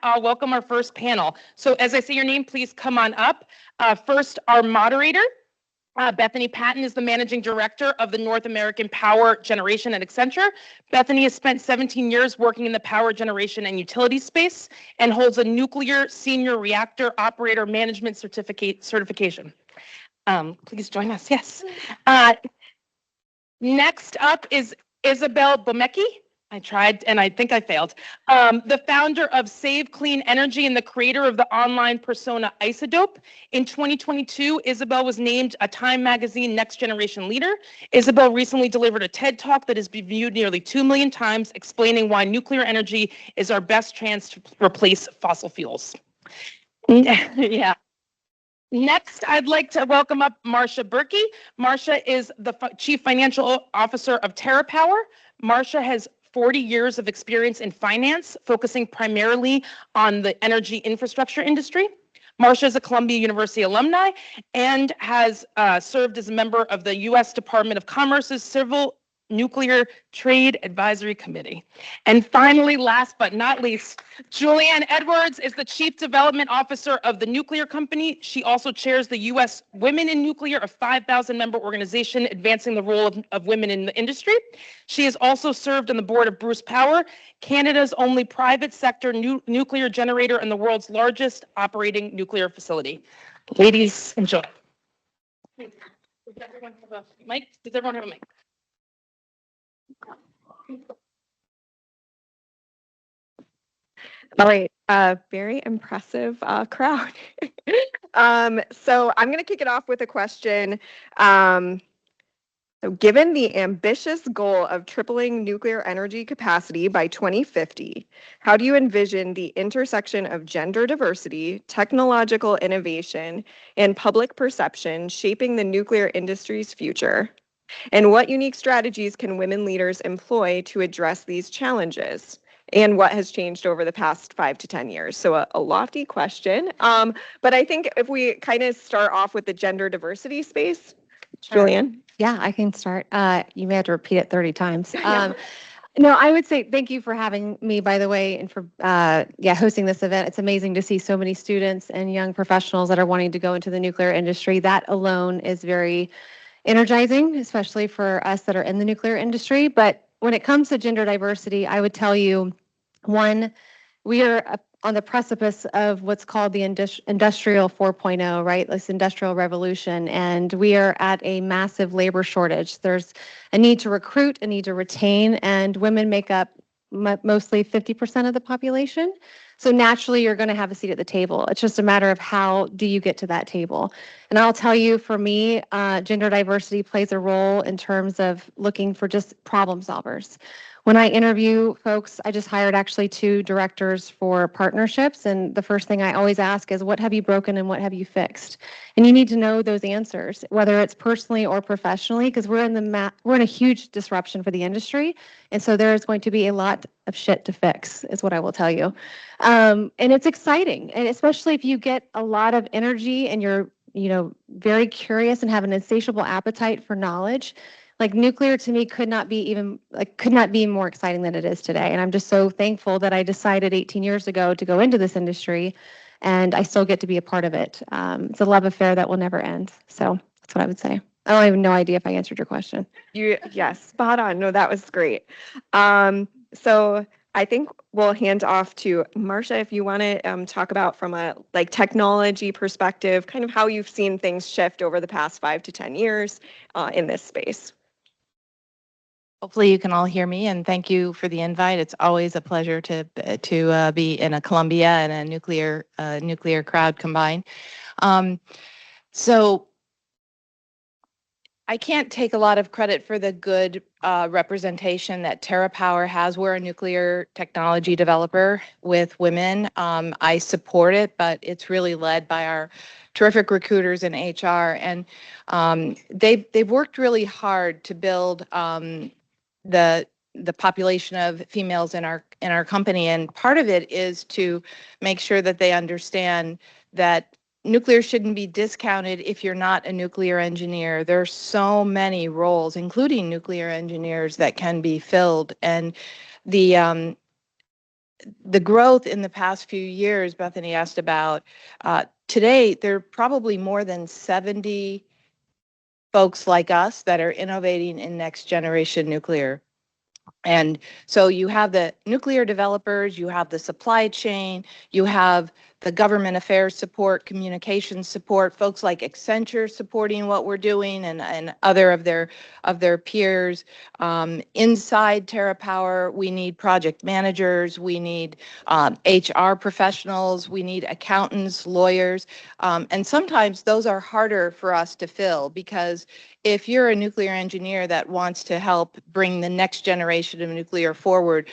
I'll welcome our first panel. So as I say your name, please come on up. First, our moderator, Bethany Patton, is the Managing Director of the North American Power Generation at Accenture. Bethany has spent 17 years working in the power generation and utility space and holds a Nuclear Senior Reactor Operator Management certification. Please join us, yes. Next up is Isabel Bomecki. I tried and I think I failed. The founder of Save Clean Energy and the creator of the online persona Isodope. In 2022, Isabel was named a Time Magazine Next Generation Leader. Isabel recently delivered a TED Talk that has been viewed nearly 2 million times, explaining why nuclear energy is our best chance to replace fossil fuels. Yeah. Next, I'd like to welcome up Marcia Berkey. Marcia is the Chief Financial Officer of TerraPower. Marcia has 40 years of experience in finance, focusing primarily on the energy infrastructure industry. Marcia is a Columbia University alumni and has served as a member of the U.S. Department of Commerce's Civil Nuclear Trade Advisory Committee. And finally, last but not least, Julianne Edwards is the Chief Development Officer of the Nuclear Company. She also chairs the U.S. Women in Nuclear, a 5,000-member organization advancing the role of women in the industry. She has also served on the board of Bruce Power, Canada's only private sector nuclear generator and the world's largest operating nuclear facility. Ladies, enjoy. Does everyone have a mic? Does everyone have a mic? All right, very impressive crowd. So I'm going to kick it off with a question. So given the ambitious goal of tripling nuclear energy capacity by 2050, how do you envision the intersection of gender diversity, technological innovation, and public perception shaping the nuclear industry's future? And what unique strategies can women leaders employ to address these challenges? And what has changed over the past 5 to 10 years? So a lofty question, but I think if we kind of start off with the gender diversity space, sure. Julianne? Yeah, I can start. You may have to repeat it 30 times. No, I would say thank you for having me, by the way, and for hosting this event. It's amazing to see so many students and young professionals that are wanting to go into the nuclear industry. That alone is very energizing, especially for us that are in the nuclear industry. But when it comes to gender diversity, I would tell you, one, we are on the precipice of what's called the Industrial 4.0, right? This industrial revolution, and we are at a massive labor shortage. There's a need to recruit, a need to retain, and women make up mostly 50% of the population. So naturally, you're going to have a seat at the table. It's just a matter of how do you get to that table. And I'll tell you, for me, gender diversity plays a role in terms of looking for just problem solvers. When I interview folks, I just hired actually 2 directors for partnerships. And the first thing I always ask is, what have you broken and what have you fixed? And you need to know those answers, whether it's personally or professionally, because we're in a huge disruption for the industry. And so there is going to be a lot of shit to fix, is what I will tell you. And it's exciting. And especially if you get a lot of energy and you're, very curious and have an insatiable appetite for knowledge. Like, nuclear to me could not be more exciting than it is today. And I'm just so thankful that I decided 18 years ago to go into this industry, and I still get to be a part of it. It's a love affair that will never end. So that's what I would say. I don't have no idea if I answered your question. Yes, spot on. No, that was great. So I think we'll hand off to Marcia if you want to talk about from a technology perspective, kind of how you've seen things shift over the past 5 to 10 years in this space. Hopefully you can all hear me, and thank you for the invite. It's always a pleasure to be in a Columbia and a nuclear crowd combined. So I can't take a lot of credit for the good representation that TerraPower has. We're a nuclear technology developer with women. I support it, but it's really led by our terrific recruiters in HR, and they've worked really hard to build the population of females in our company, and part of it is to make sure that they understand that nuclear shouldn't be discounted if you're not a nuclear engineer. There are so many roles, including nuclear engineers, that can be filled, and the the growth in the past few years, Bethany asked about, today there are probably more than 70 folks like us that are innovating in next generation nuclear. And so you have the nuclear developers, you have the supply chain, you have the government affairs support, communications support, folks like Accenture supporting what we're doing, and other of their peers. Inside TerraPower, we need project managers, we need HR professionals, we need accountants, lawyers, and sometimes those are harder for us to fill, because if you're a nuclear engineer that wants to help bring the next generation of nuclear forward,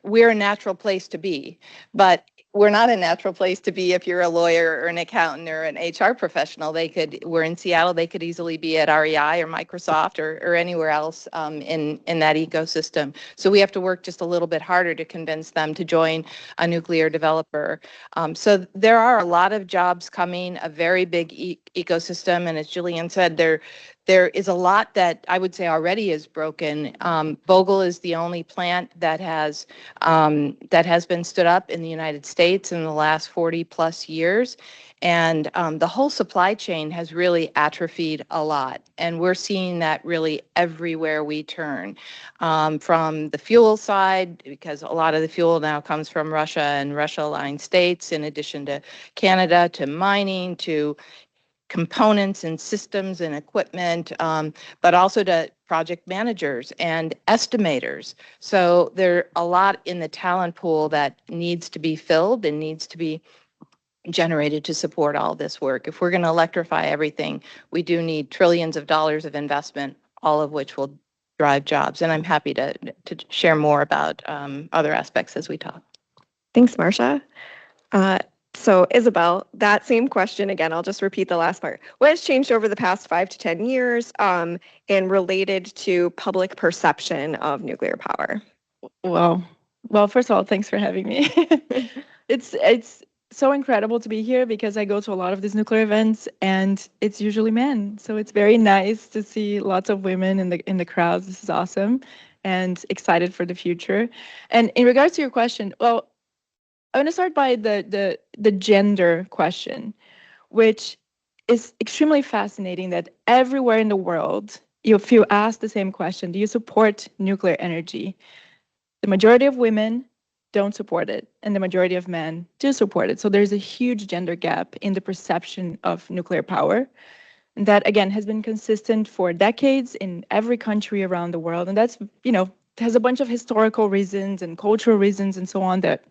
we're a natural place to be. But we're not a natural place to be if you're a lawyer or an accountant or an HR professional. We're in Seattle, they could easily be at REI or Microsoft or anywhere else in that ecosystem. So we have to work just a little bit harder to convince them to join a nuclear developer. So there are a lot of jobs coming, a very big ecosystem, and as Julian said, there is a lot that I would say already is broken. Vogtle is the only plant that has been stood up in the United States in the last 40 plus years. And the whole supply chain has really atrophied a lot. And we're seeing that really everywhere we turn, from the fuel side, because a lot of the fuel now comes from Russia and Russia-aligned states, in addition to Canada, to mining, to components and systems and equipment, but also to project managers and estimators. So there are a lot in the talent pool that needs to be filled and needs to be generated to support all this work. If we're going to electrify everything, we do need trillions of dollars of investment, all of which will drive jobs. And I'm happy to share more about other aspects as we talk. Thanks, Marcia. So Isabel, that same question again, I'll just repeat the last part. What has changed over the past 5 to 10 years and related to public perception of nuclear power? Well, first of all, thanks for having me. It's so incredible to be here because I go to a lot of these nuclear events and it's usually men. So it's very nice to see lots of women in the crowds. This is awesome and excited for the future. And in regards to your question, well, I want to start by the gender question, which is extremely fascinating that everywhere in the world, if you ask the same question, do you support nuclear energy? The majority of women don't support it, and the majority of men do support it. So there's a huge gender gap in the perception of nuclear power. And that, again, has been consistent for decades in every country around the world. And that's, has a bunch of historical reasons and cultural reasons and so on that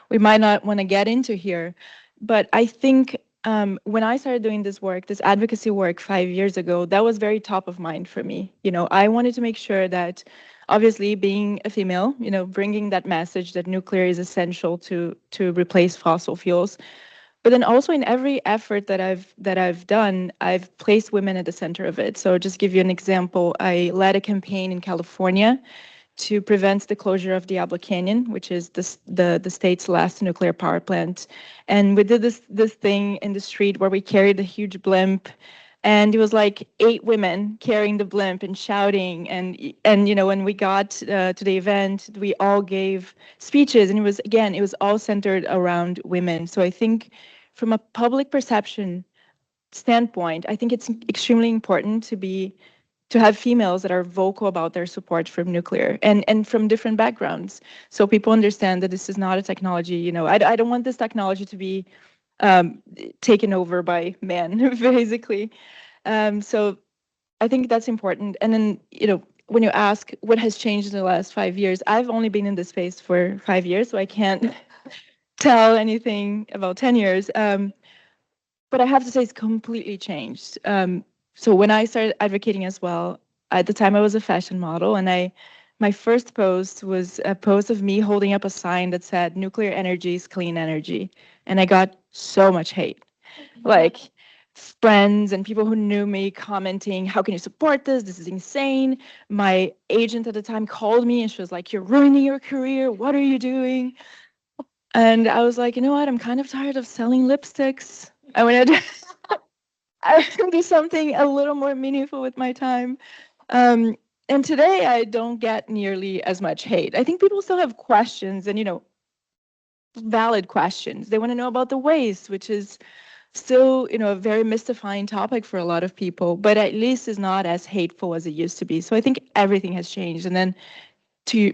we might not want to get into here. But I think when I started doing this work, this advocacy work 5 years ago, that was very top of mind for me. I wanted to make sure that, obviously, being a female, bringing that message that nuclear is essential to replace fossil fuels. But then also in every effort that I've done, I've placed women at the center of it. So just give you an example, I led a campaign in California to prevent the closure of Diablo Canyon, which is the state's last nuclear power plant. And we did this thing in the street where we carried a huge blimp, and it was like 8 women carrying the blimp and shouting. And when we got to the event, we all gave speeches, and it was all centered around women. So I think from a public perception standpoint, I think it's extremely important to have females that are vocal about their support for nuclear and from different backgrounds. So people understand that this is not a technology, I don't want this technology to be taken over by men, basically. So I think that's important. And then, when you ask what has changed in the last 5 years, I've only been in this space for 5 years, so I can't tell anything about 10 years. But I have to say it's completely changed. So when I started advocating as well, at the time I was a fashion model, and my first post was a post of me holding up a sign that said nuclear energy is clean energy. And I got so much hate. Like friends and people who knew me commenting, how can you support this? This is insane. My agent at the time called me and she was like, you're ruining your career. What are you doing? And I was like, you know what? I'm kind of tired of selling lipsticks. I want to do something a little more meaningful with my time. And today I don't get nearly as much hate. I think people still have questions, and valid questions. They want to know about the waste, which is still, a very mystifying topic for a lot of people, but at least is not as hateful as it used to be. So I think everything has changed. And then to,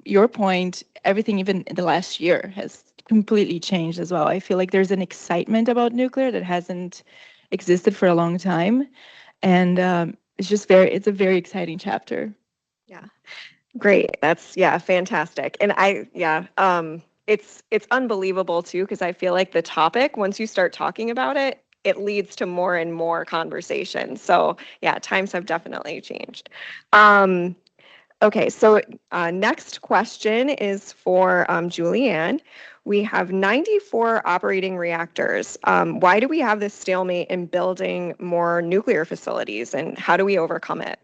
your point, everything even in the last year has completely changed as well. I feel like there's an excitement about nuclear that hasn't existed for a long time. And it's a very exciting chapter. Yeah. Great. That's fantastic. And it's unbelievable too, because I feel like the topic, once you start talking about it, it leads to more and more conversations. So yeah, times have definitely changed. Okay, so next question is for Julianne. We have 94 operating reactors. Why do we have this stalemate in building more nuclear facilities, and how do we overcome it?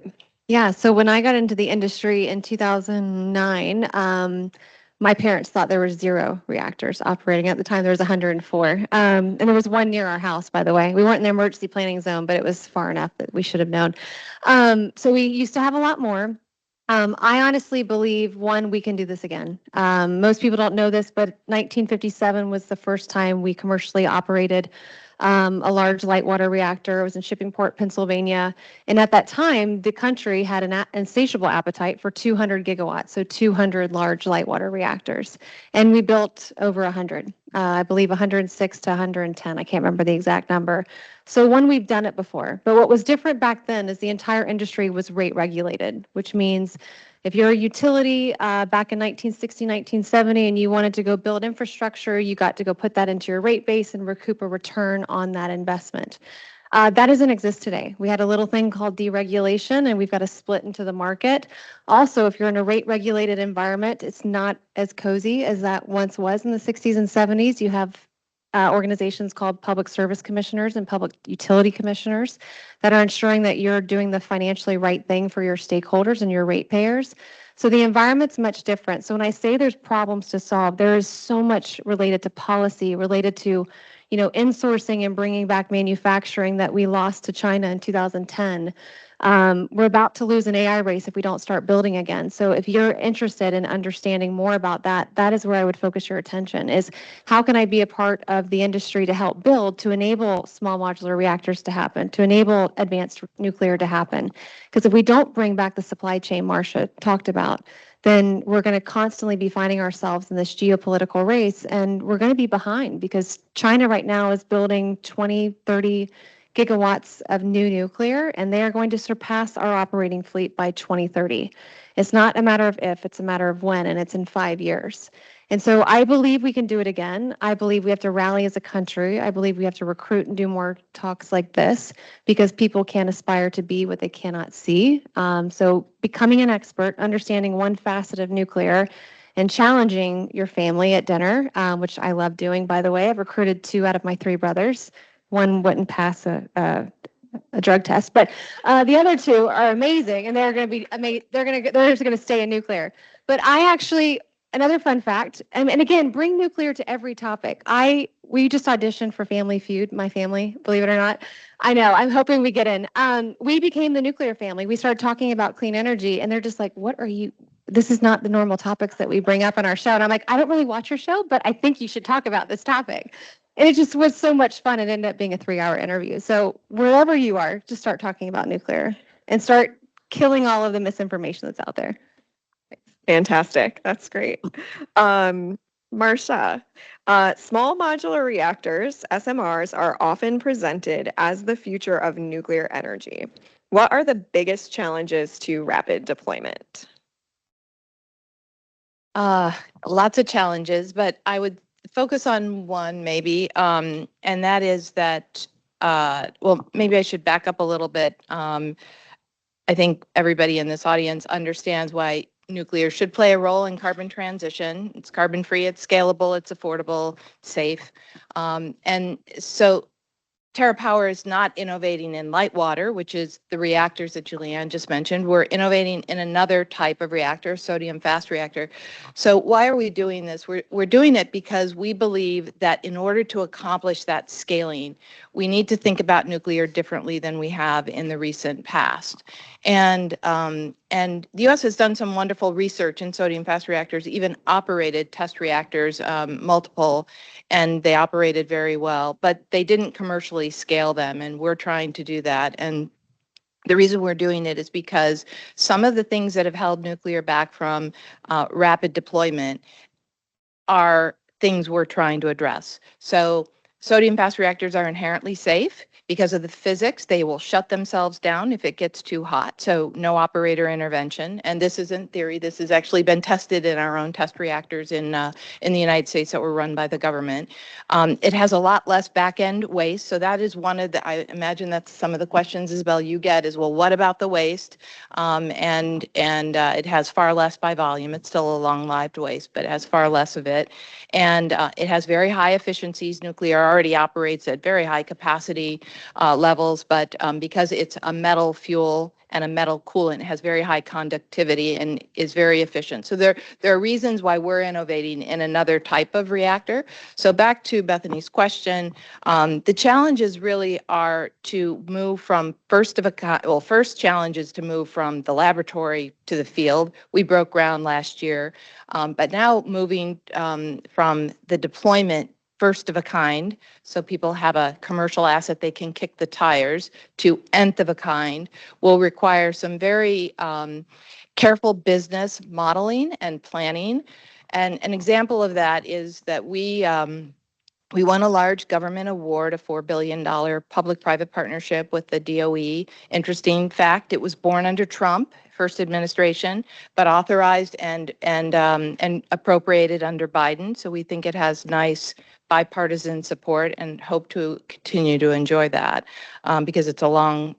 Yeah, so when I got into the industry in 2009, my parents thought there were 0 reactors operating. At the time, there was 104. And there was one near our house, by the way. We weren't in the emergency planning zone, but it was far enough that we should have known. So we used to have a lot more. I honestly believe, one, we can do this again. Most people don't know this, but 1957 was the first time we commercially operated a large light water reactor. It was in Shippingport, Pennsylvania. And at that time, the country had an insatiable appetite for 200 gigawatts, so 200 large light water reactors. And we built over 100, I believe 106 to 110. I can't remember the exact number. So one, we've done it before. But what was different back then is the entire industry was rate regulated, which means if you're a utility back in 1960, 1970, and you wanted to go build infrastructure, you got to go put that into your rate base and recoup a return on that investment. That doesn't exist today. We had a little thing called deregulation, and we've got to split into the market. Also, if you're in a rate regulated environment, it's not as cozy as that once was in the 60s and 70s. You have organizations called public service commissioners and public utility commissioners that are ensuring that you're doing the financially right thing for your stakeholders and your ratepayers. So the environment's much different. So when I say there's problems to solve, there is so much related to policy, related to, insourcing and bringing back manufacturing that we lost to China in 2010. We're about to lose an AI race if we don't start building again. So if you're interested in understanding more about that, that is where I would focus your attention, is how can I be a part of the industry to help build, to enable small modular reactors to happen, to enable advanced nuclear to happen. Because if we don't bring back the supply chain Marcia talked about, then we're going to constantly be finding ourselves in this geopolitical race, and we're going to be behind because China right now is building 20, 30 gigawatts of new nuclear, and they are going to surpass our operating fleet by 2030. It's not a matter of if, it's a matter of when, and it's in 5 years. And so I believe we can do it again. I believe we have to rally as a country. I believe we have to recruit and do more talks like this because people can't aspire to be what they cannot see. So becoming an expert, understanding one facet of nuclear, and challenging your family at dinner, which I love doing, by the way. I've recruited 2 out of my 3 brothers. One wouldn't pass a drug test, but the other 2 are amazing, and they're going to be amazing. They're just going to stay in nuclear. But another fun fact, and again, bring nuclear to every topic. We just auditioned for Family Feud, my family, believe it or not. I know, I'm hoping we get in. We became the nuclear family. We started talking about clean energy, and they're just like, what are you? This is not the normal topics that we bring up on our show. And I'm like, I don't really watch your show, but I think you should talk about this topic. And it just was so much fun. It ended up being a 3-hour interview. So wherever you are, just start talking about nuclear and start killing all of the misinformation that's out there. Fantastic. That's great. Marcia, small modular reactors, SMRs, are often presented as the future of nuclear energy. What are the biggest challenges to rapid deployment? Lots of challenges, but I would focus on one maybe, and that is that, maybe I should back up a little bit. I think everybody in this audience understands why nuclear should play a role in carbon transition. It's carbon free, it's scalable, it's affordable, safe. And so TerraPower is not innovating in light water, which is the reactors that Julianne just mentioned. We're innovating in another type of reactor, sodium fast reactor. So why are we doing this? We're doing it because we believe that in order to accomplish that scaling, we need to think about nuclear differently than we have in the recent past. And the U.S. has done some wonderful research in sodium fast reactors, even operated test reactors, multiple, and they operated very well, but they didn't commercially scale them, and we're trying to do that. And the reason we're doing it is because some of the things that have held nuclear back from rapid deployment are things we're trying to address. So sodium fast reactors are inherently safe because of the physics. They will shut themselves down if it gets too hot. So no operator intervention. And this isn't theory. This has actually been tested in our own test reactors in the United States that were run by the government. It has a lot less back end waste. So that is one of the, I imagine that's some of the questions, Isabel, you get is, well, what about the waste? It has far less by volume. It's still a long-lived waste, but it has far less of it. And it has very high efficiencies. Nuclear already operates at very high capacity levels, but because it's a metal fuel and a metal coolant, it has very high conductivity and is very efficient. So there are reasons why we're innovating in another type of reactor. So back to Bethany's question, the challenges really are to move from first challenge is to move from the laboratory to the field. We broke ground last year, but now moving from the deployment first of a kind, so people have a commercial asset they can kick the tires, to nth of a kind will require some very careful business modeling and planning. And an example of that is that we won a large government award, a $4 billion public-private partnership with the DOE. Interesting fact, it was born under Trump, first administration, but authorized and appropriated under Biden. So we think it has nice bipartisan support and hope to continue to enjoy that because it's a long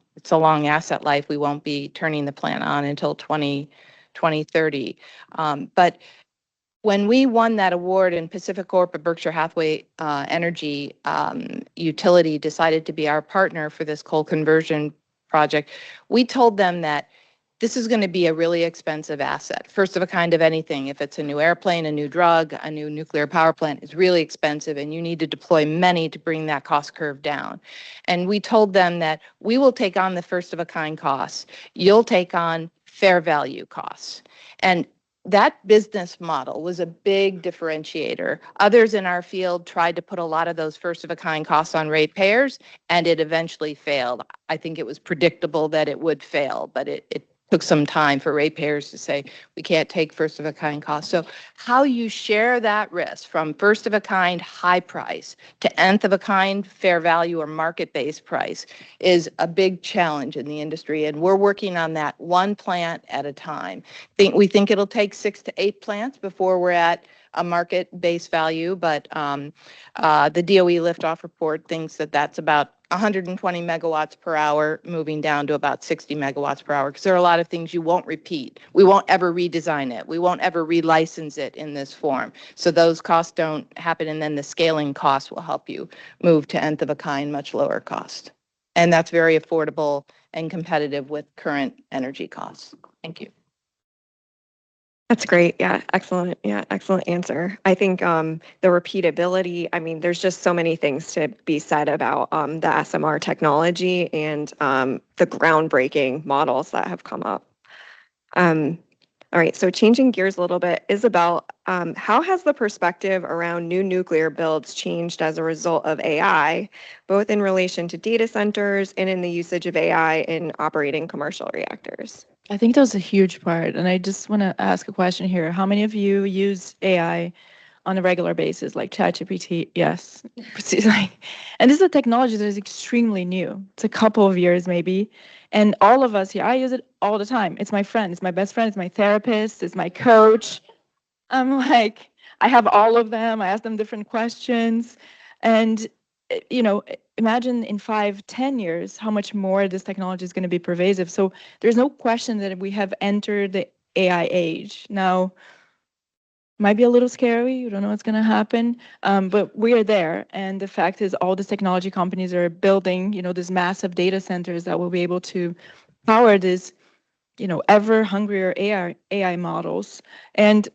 asset life. We won't be turning the plant on until 2030. But when we won that award and Pacific Corp and Berkshire Hathaway Energy Utility decided to be our partner for this coal conversion project, we told them that this is going to be a really expensive asset, first of a kind of anything. If it's a new airplane, a new drug, a new nuclear power plant, it's really expensive, and you need to deploy many to bring that cost curve down. And we told them that we will take on the first of a kind costs. You'll take on fair value costs. And that business model was a big differentiator. Others in our field tried to put a lot of those first of a kind costs on ratepayers, and it eventually failed. I think it was predictable that it would fail, but it took some time for ratepayers to say, we can't take first of a kind costs. So how you share that risk from first of a kind high price to nth of a kind fair value or market-based price is a big challenge in the industry. And we're working on that one plant at a time. We think it'll take 6 to 8 plants before we're at a market-based value, but the DOE liftoff report thinks that that's about 120 megawatts per hour, moving down to about 60 megawatts per hour, because there are a lot of things you won't repeat. We won't ever redesign it. We won't ever relicense it in this form. So those costs don't happen, and then the scaling costs will help you move to nth of a kind, much lower cost. And that's very affordable and competitive with current energy costs. Thank you. That's great. Yeah, excellent. Yeah, excellent answer. I think the repeatability, I mean, there's just so many things to be said about the SMR technology and the groundbreaking models that have come up. All right, so changing gears a little bit, Isabel, how has the perspective around new nuclear builds changed as a result of AI, both in relation to data centers and in the usage of AI in operating commercial reactors? I think that was a huge part. And I just want to ask a question here. How many of you use AI on a regular basis, like ChatGPT? Yes. And this is a technology that is extremely new. It's a couple of years maybe. And all of us here, I use it all the time. It's my friend. It's my best friend. It's my therapist. It's my coach. I'm like, I have all of them. I ask them different questions. And, you know, imagine in 5-10 years how much more this technology is going to be pervasive. So there's no question that we have entered the AI age. Now, might be a little scary. You don't know what's going to happen, but we are there. And the fact is, all these technology companies are building, you know, these massive data centers that will be able to power this, you know, ever hungrier AI models. And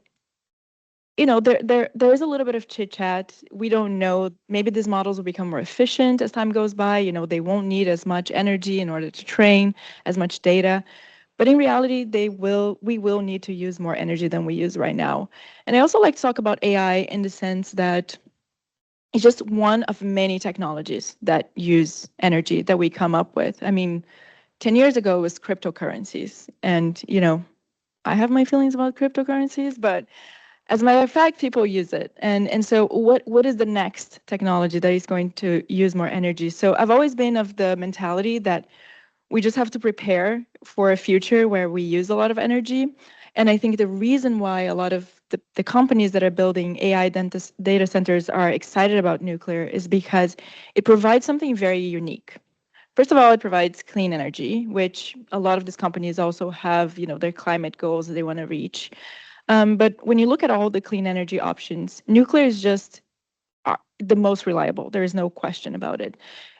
you know, there is a little bit of chit chat. We don't know. Maybe these models will become more efficient as time goes by. You know, they won't need as much energy in order to train, as much data. But in reality, we will need to use more energy than we use right now. And I also like to talk about AI in the sense that it's just one of many technologies that use energy that we come up with. I mean, 10 years ago it was cryptocurrencies. And, I have my feelings about cryptocurrencies, but as a matter of fact, people use it. And so what is the next technology that is going to use more energy? So I've always been of the mentality that we just have to prepare for a future where we use a lot of energy. And I think the reason why a lot of the companies that are building AI data centers are excited about nuclear is because it provides something very unique. First of all, it provides clean energy, which a lot of these companies also have, their climate goals that they want to reach. But when you look at all the clean energy options, nuclear is just the most reliable. There is no question about it.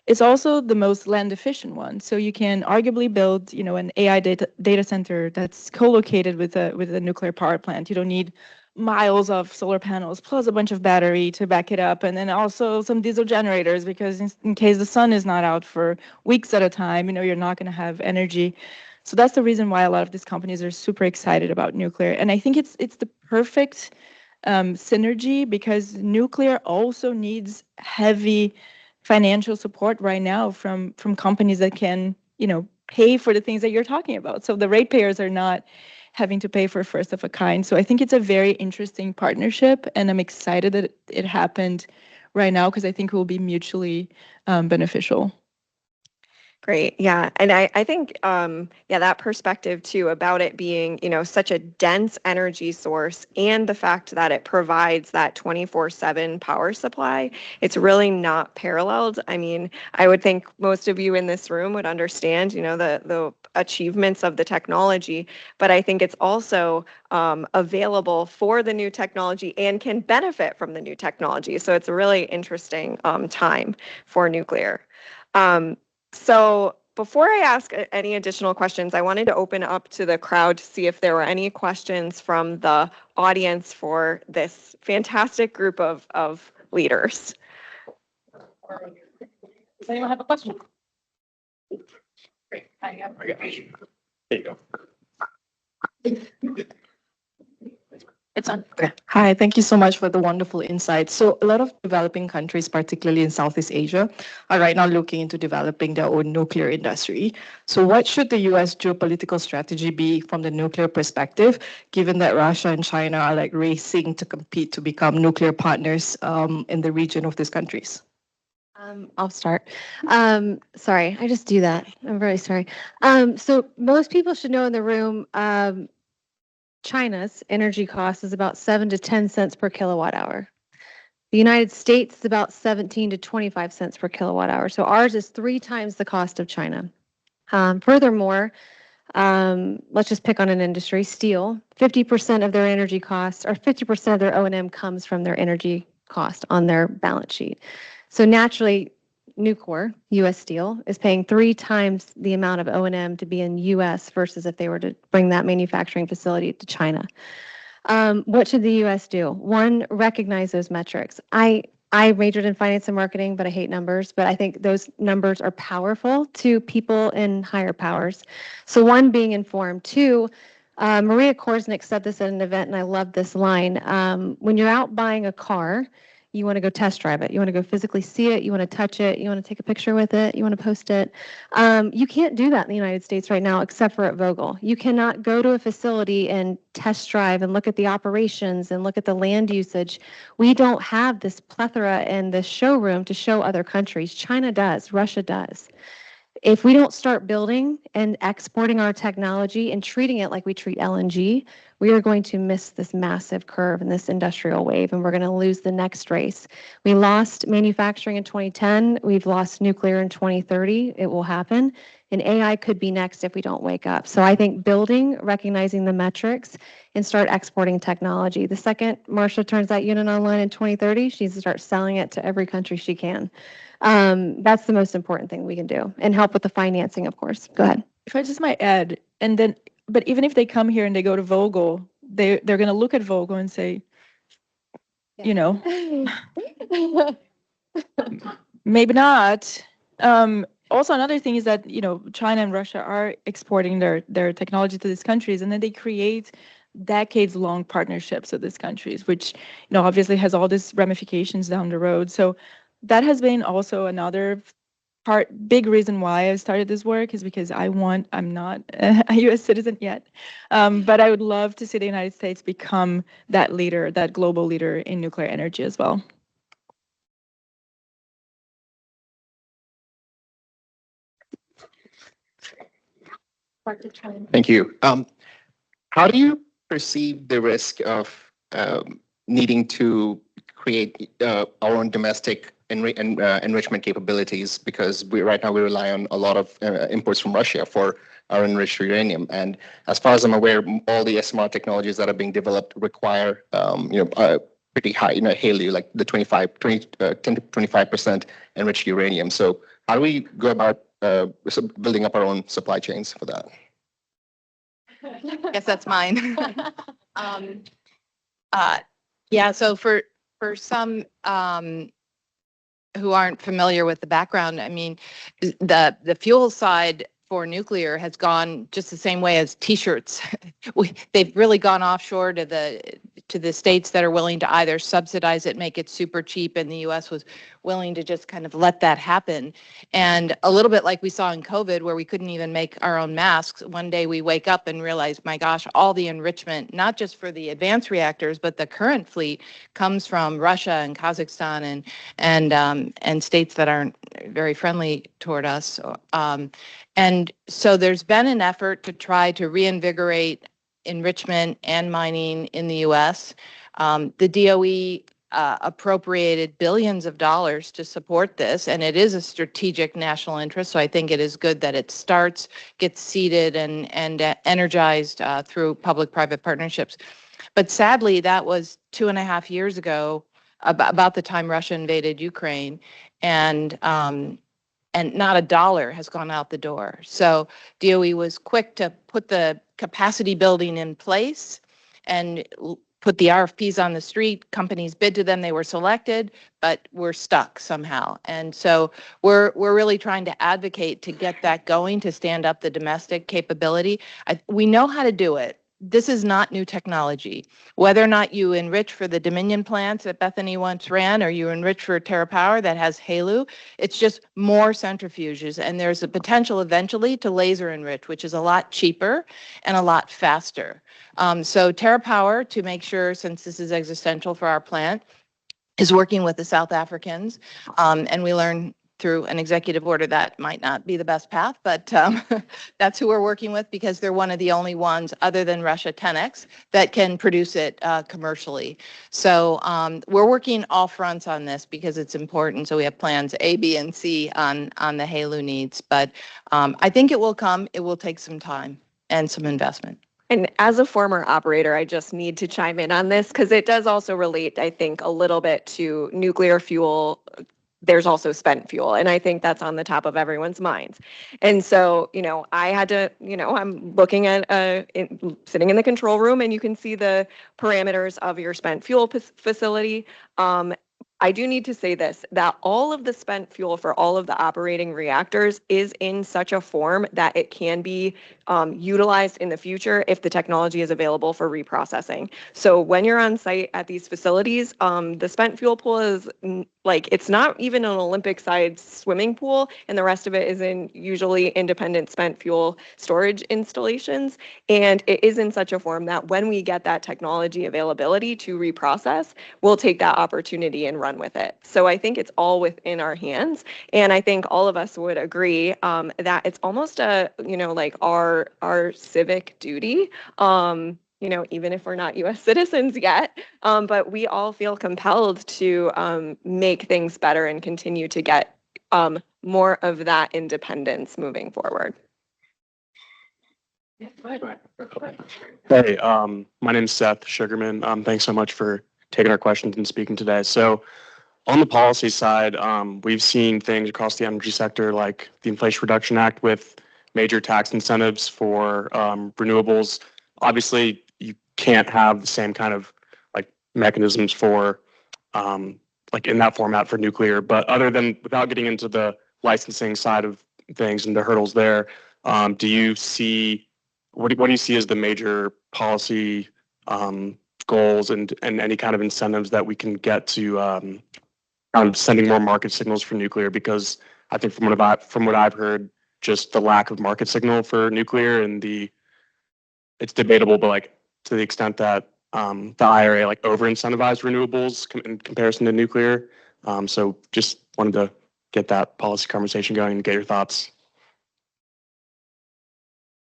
It's also the most land efficient one. So you can arguably build, an AI data center that's co-located with a nuclear power plant. You don't need miles of solar panels plus a bunch of battery to back it up, and then also some diesel generators because in case the sun is not out for weeks at a time, you're not going to have energy. So that's the reason why a lot of these companies are super excited about nuclear. And I think it's the perfect synergy because nuclear also needs heavy financial support right now from companies that can pay for the things that you're talking about. So the ratepayers are not having to pay for first of a kind. So I think it's a very interesting partnership, and I'm excited that it happened right now because I think it will be mutually beneficial. Great. Yeah. And I think, that perspective too about it being, such a dense energy source and the fact that it provides that 24/7 power supply, it's really not paralleled. I mean, I would think most of you in this room would understand, the achievements of the technology, but I think it's also available for the new technology and can benefit from the new technology. So it's a really interesting time for nuclear. So before I ask any additional questions, I wanted to open up to the crowd to see if there were any questions from the audience for this fantastic group of leaders. Does anyone have a question? Great. I have. There you go. It's on. Okay. Hi, thank you so much for the wonderful insights. So a lot of developing countries, particularly in Southeast Asia, are right now looking into developing their own nuclear industry. So what should the US geopolitical strategy be from the nuclear perspective, given that Russia and China are like racing to compete to become nuclear partners in the region of these countries? I'll start. Sorry, I just do that. I'm very sorry. So most people should know in the room, China's energy cost is about 7 to 10 cents per kilowatt hour. The United States is about 17 to 25 cents per kilowatt hour. So ours is 3 times the cost of China. Furthermore, let's just pick on an industry, steel. 50% of their energy costs, or 50% of their O&M comes from their energy cost on their balance sheet. So naturally, Nucor, U.S. Steel, is paying 3 times the amount of O&M to be in U.S. versus if they were to bring that manufacturing facility to China. What should the U.S. do? One, recognize those metrics. I majored in finance and marketing, but I hate numbers. But I think those numbers are powerful to people in higher powers. So one, being informed. 2, Maria Korsnick said this at an event, and I love this line. When you're out buying a car, you want to go test drive it. You want to go physically see it. You want to touch it. You want to take a picture with it. You want to post it. You can't do that in the United States right now, except for at Vogtle. You cannot go to a facility and test drive and look at the operations and look at the land usage. We don't have this plethora and this showroom to show other countries. China does. Russia does. If we don't start building and exporting our technology and treating it like we treat LNG, we are going to miss this massive curve and this industrial wave, and we're going to lose the next race. We lost manufacturing in 2010. We've lost nuclear in 2030. It will happen. And AI could be next if we don't wake up. So I think building, recognizing the metrics, and start exporting technology. The second Marcia turns that unit online in 2030, she needs to start selling it to every country she can. That's the most important thing we can do, and help with the financing, of course. Go ahead. If I just might add, but even if they come here and they go to Vogtle, they're going to look at Vogtle and say, maybe not. also another thing is that, China and Russia are exporting their technology to these countries, and then they create decades-long partnerships with these countries, which, obviously has all these ramifications down the road. So that has been also another big reason why I started this work, is because I'm not a US citizen yet, but I would love to see the United States become that leader, that global leader in nuclear energy as well. Thank you. How do you perceive the risk of needing to create our own domestic enrichment capabilities? Because right now we rely on a lot of imports from Russia for our enriched uranium. And as far as I'm aware, all the SMR technologies that are being developed require, pretty high, HALEU, like the 10 to 25% enriched uranium. So how do we go about building up our own supply chains for that? Guess that's mine. Yeah, so for some who aren't familiar with the background, I mean, the fuel side for nuclear has gone just the same way as T-shirts. They've really gone offshore to the states that are willing to either subsidize it, make it super cheap, and the U.S. was willing to just kind of let that happen. And a little bit like we saw in COVID, where we couldn't even make our own masks. One day we wake up and realize, my gosh, all the enrichment, not just for the advanced reactors, but the current fleet comes from Russia and Kazakhstan and states that aren't very friendly toward us. And so there's been an effort to try to reinvigorate enrichment and mining in the U.S. The DOE appropriated billions of dollars to support this, and it is a strategic national interest. So I think it is good that it gets seeded and energized through public-private partnerships. But sadly, that was 2.5 years ago, about the time Russia invaded Ukraine, and not a dollar has gone out the door. So DOE was quick to put the capacity building in place and put the RFPs on the street. Companies bid to them, they were selected, but we're stuck somehow. And so we're really trying to advocate to get that going, to stand up the domestic capability. We know how to do it. This is not new technology. Whether or not you enrich for the Dominion plants that Bethany once ran, or you enrich for TerraPower that has HALEU, it's just more centrifuges. And there's a potential eventually to laser enrich, which is a lot cheaper and a lot faster. So TerraPower, to make sure, since this is existential for our plant, is working with the South Africans. And we learn through an executive order that might not be the best path, but that's who we're working with, because they're one of the only ones other than Russia 10X that can produce it commercially. So we're working all fronts on this because it's important. So we have plans A, B, and C on the HALEU needs, but I think it will come. It will take some time and some investment. And as a former operator, I just need to chime in on this because it does also relate, I think, a little bit to nuclear fuel. There's also spent fuel, and I think that's on the top of everyone's minds. And so, I had to, I'm looking at sitting in the control room, and you can see the parameters of your spent fuel facility. I do need to say this, that all of the spent fuel for all of the operating reactors is in such a form that it can be utilized in the future if the technology is available for reprocessing. So when you're on site at these facilities, the spent fuel pool is it's not even an Olympic-sized swimming pool, and the rest of it is in usually independent spent fuel storage installations. And it is in such a form that when we get that technology availability to reprocess, we'll take that opportunity and run with it. So I think it's all within our hands. And I think all of us would agree that it's almost our civic duty, even if we're not U.S. citizens yet, but we all feel compelled to make things better and continue to get more of that independence moving forward. Hey, my name's Seth Sugarman. Thanks so much for taking our questions and speaking today. So on the policy side, we've seen things across the energy sector like the Inflation Reduction Act with major tax incentives for renewables. Obviously, you can't have the same kind of mechanisms for in that format for nuclear. But without getting into the licensing side of things and the hurdles there. Do you see what do you see as the major policy goals and any kind of incentives that we can get to sending more market signals for nuclear? Because I think from what I've heard, just the lack of market signal for nuclear and it's debatable, but like to the extent that the IRA like over incentivized renewables in comparison to nuclear. So just wanted to get that policy conversation going and get your thoughts.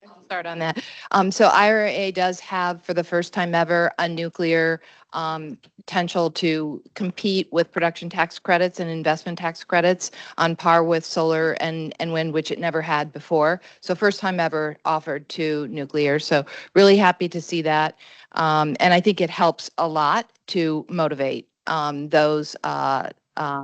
I'll start on that. So IRA does have, for the first time ever, a nuclear potential to compete with production tax credits and investment tax credits on par with solar and wind, which it never had before. So first time ever offered to nuclear. So really happy to see that. And I think it helps a lot to motivate those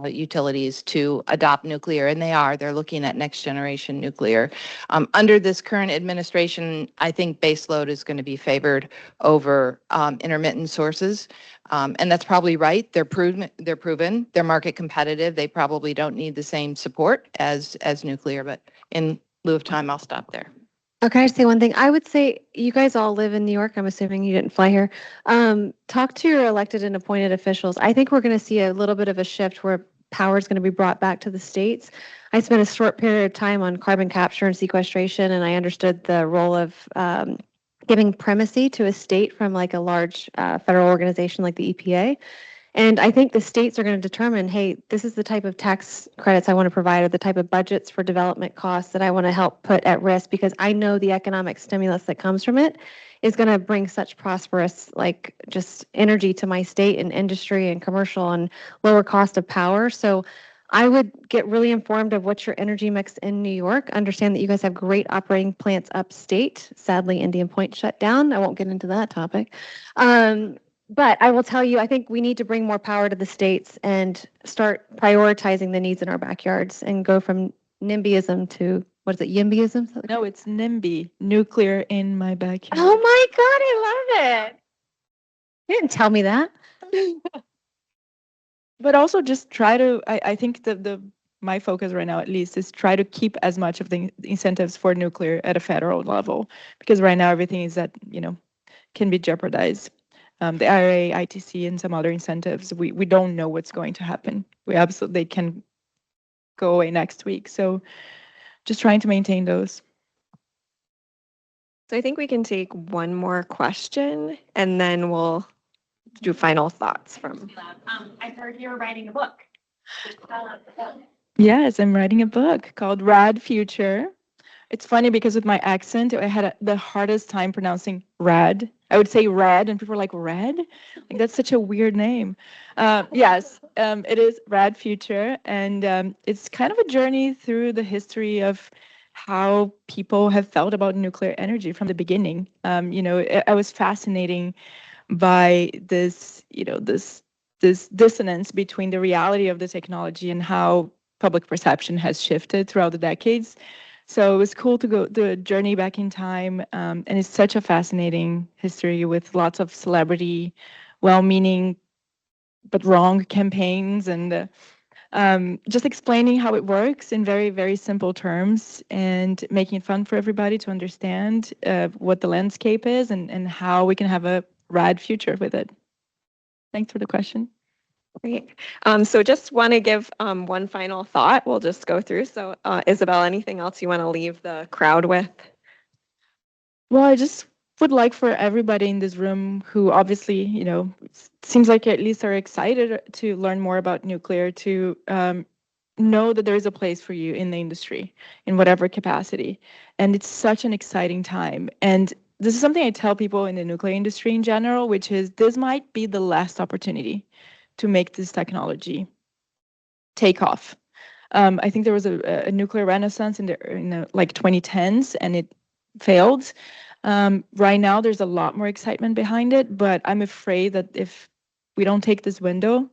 utilities to adopt nuclear, and they're looking at next generation nuclear. Under this current administration, I think baseload is going to be favored over intermittent sources. And that's probably right. They're proven, they're market competitive. They probably don't need the same support as nuclear, but in lieu of time, I'll stop there. Okay, I just say one thing. I would say you guys all live in New York. I'm assuming you didn't fly here. Talk to your elected and appointed officials. I think we're going to see a little bit of a shift where power is going to be brought back to the states. I spent a short period of time on carbon capture and sequestration, and I understood the role of giving primacy to a state from like a large federal organization like the EPA. And I think the states are going to determine, hey, this is the type of tax credits I want to provide or the type of budgets for development costs that I want to help put at risk, because I know the economic stimulus that comes from it is going to bring such prosperous, like just energy to my state and industry and commercial and lower cost of power. So I would get really informed of what's your energy mix in New York. Understand that you guys have great operating plants upstate. Sadly, Indian Point shut down. I won't get into that topic. But I will tell you, I think we need to bring more power to the states and start prioritizing the needs in our backyards and go from NIMBYism to, what is it, YIMBYism? No, it's NIMBY, nuclear in my backyard. Oh my God, I love it. You didn't tell me that. But also just try to, I think my focus right now at least is try to keep as much of the incentives for nuclear at a federal level, because right now everything is that, can be jeopardized. The IRA, ITC, and some other incentives, we don't know what's going to happen. They can go away next week. So just trying to maintain those. So I think we can take one more question and then we'll do final thoughts from. I heard you're writing a book. Yes, I'm writing a book called Rad Future. It's funny because with my accent, I had the hardest time pronouncing rad. I would say red, and people were like, red? Like, that's such a weird name. Yes, it is Rad Future, and it's kind of a journey through the history of how people have felt about nuclear energy from the beginning. I was fascinating by this, this dissonance between the reality of the technology and how public perception has shifted throughout the decades. So it was cool to go the journey back in time, and it's such a fascinating history with lots of celebrity, well-meaning but wrong campaigns, and just explaining how it works in very, very simple terms and making it fun for everybody to understand what the landscape is and how we can have a rad future with it. Thanks for the question. Great. So just want to give one final thought. We'll just go through. So Isabel, anything else you want to leave the crowd with? Well, I just would like for everybody in this room who obviously, seems like at least are excited to learn more about nuclear to know that there is a place for you in the industry in whatever capacity. And it's such an exciting time. And this is something I tell people in the nuclear industry in general, which is this might be the last opportunity to make this technology take off. I think there was a nuclear renaissance in the like 2010s, and it failed. Right now, there's a lot more excitement behind it, but I'm afraid that if we don't take this window,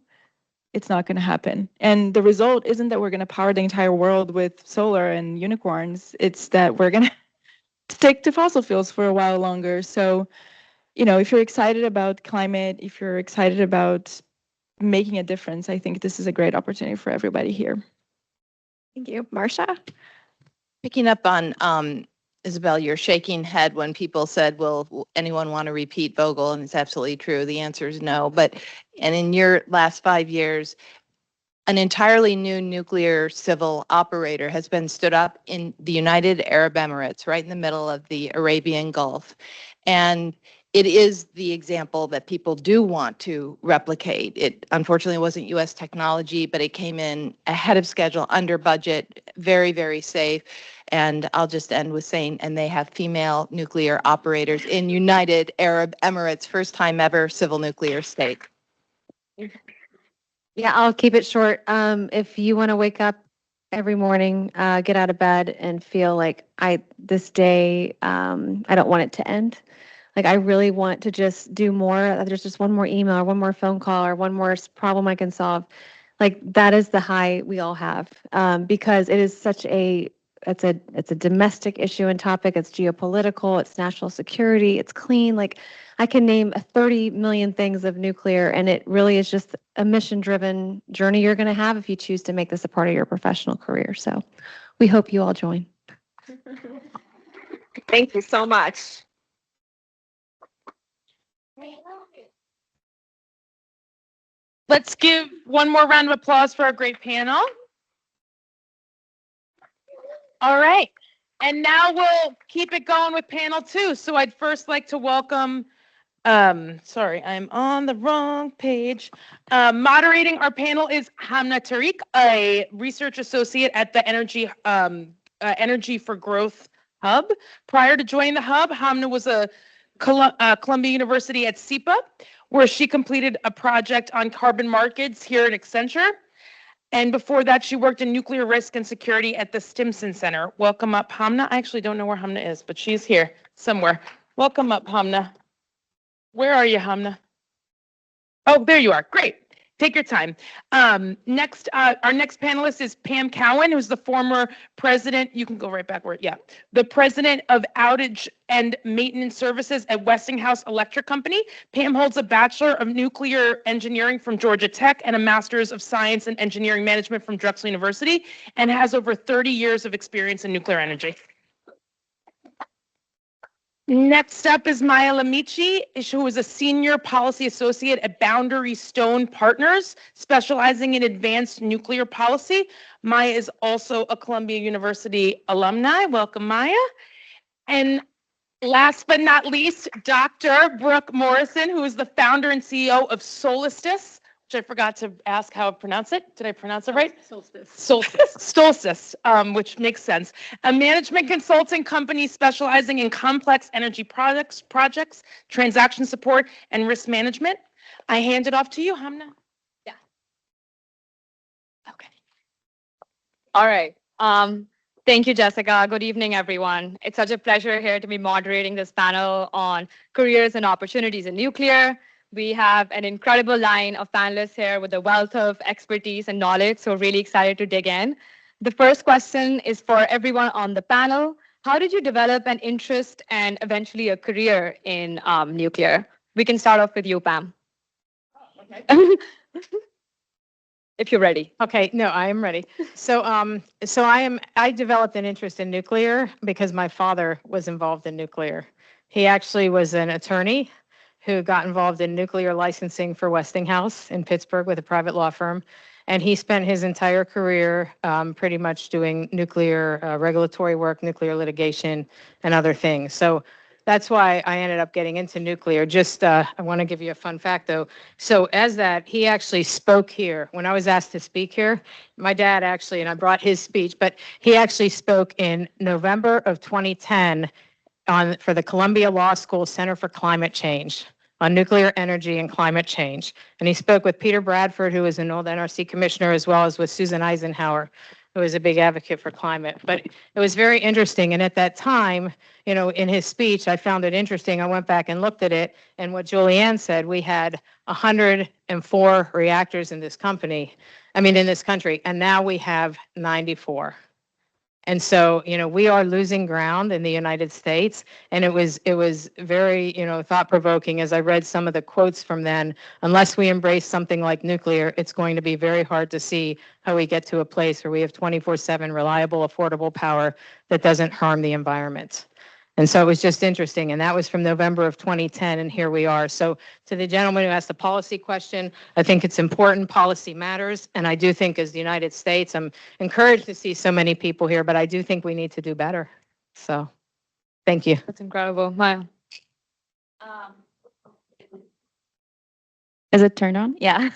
it's not going to happen. And the result isn't that we're going to power the entire world with solar and unicorns. It's that we're going to stick to fossil fuels for a while longer. So, if you're excited about climate, if you're excited about making a difference, I think this is a great opportunity for everybody here. Thank you. Marcia? Picking up on Isabel, your shaking head when people said, will anyone want to repeat Vogtle? And it's absolutely true. The answer is no. And in your last 5 years, an entirely new nuclear civil operator has been stood up in the United Arab Emirates, right in the middle of the Arabian Gulf. And it is the example that people do want to replicate. It unfortunately wasn't US technology, but it came in ahead of schedule, under budget, very, very safe. And I'll just end with saying, and they have female nuclear operators in United Arab Emirates, first time ever civil nuclear state. Yeah, I'll keep it short. If you want to wake up every morning, get out of bed and feel like this day, I don't want it to end. Like I really want to just do more. There's just one more email or one more phone call or one more problem I can solve. Like that is the high we all have, because it is such it's a domestic issue and topic. It's geopolitical. It's national security. It's clean. Like I can name 30 million things of nuclear, and it really is just a mission-driven journey you're going to have if you choose to make this a part of your professional career. So we hope you all join. Thank you so much. Let's give one more round of applause for our great panel. All right. And now we'll keep it going with panel 2. So I'd first like to welcome, sorry, I'm on the wrong page. Moderating our panel is Hamna Tariq, a research associate at the Energy for Growth Hub. Prior to joining the hub, Hamna was a Columbia University at SIPA, where she completed a project on carbon markets here at Accenture. And before that, she worked in nuclear risk and security at the Stimson Center. Welcome up, Hamna. I actually don't know where Hamna is, but she's here somewhere. Welcome up, Hamna. Where are you, Hamna? Oh, there you are. Great. Take your time. Next, our next panelist is Pam Cowan, who's the former president. You can go right backward. Yeah. The president of outage and maintenance services at Westinghouse Electric Company. Pam holds a Bachelor of Nuclear Engineering from Georgia Tech and a Master's of Science and Engineering Management from Drexel University, and has over 30 years of experience in nuclear energy. Next up is Maya Lamici, who is a senior policy associate at Boundary Stone Partners, specializing in advanced nuclear policy. Maya is also a Columbia University alumni. Welcome, Maya. And last but not least, Dr. Brooke Morrison, who is the founder and CEO of Solstice, which I forgot to ask how to pronounce it. Did I pronounce it right? Solstice, which makes sense. A management consulting company specializing in complex energy projects, transaction support, and risk management. I hand it off to you, Hamna. Yeah. Okay. All right. Thank you, Jessica. Good evening, everyone. It's such a pleasure here to be moderating this panel on careers and opportunities in nuclear. We have an incredible line of panelists here with a wealth of expertise and knowledge, so really excited to dig in. The first question is for everyone on the panel. How did you develop an interest and eventually a career in nuclear? We can start off with you, Pam. Okay. If you're ready. Okay, no, I am ready. So I developed an interest in nuclear because my father was involved in nuclear. He actually was an attorney who got involved in nuclear licensing for Westinghouse in Pittsburgh with a private law firm. And he spent his entire career pretty much doing nuclear regulatory work, nuclear litigation, and other things. So that's why I ended up getting into nuclear. Just, I want to give you a fun fact, though. So as that, he actually spoke here. When I was asked to speak here, my dad actually, and I brought his speech, but he actually spoke in November of 2010 for the Columbia Law School Center for Climate Change on nuclear energy and climate change. And he spoke with Peter Bradford, who is an old NRC commissioner, as well as with Susan Eisenhower, who is a big advocate for climate. But it was very interesting. And at that time, you know, in his speech, I found it interesting. I went back and looked at it. And what Julianne said, we had 104 reactors in this country. And now we have 94. And so, we are losing ground in the United States. And it was very, thought-provoking as I read some of the quotes from then. Unless we embrace something like nuclear, it's going to be very hard to see how we get to a place where we have 24/7 reliable, affordable power that doesn't harm the environment. And so it was just interesting. And that was from November of 2010, and here we are. So to the gentleman who asked the policy question, I think it's important. Policy matters. And I do think as the United States, I'm encouraged to see so many people here, but I do think we need to do better. So thank you. That's incredible. Maya. Is it turned on? Yeah.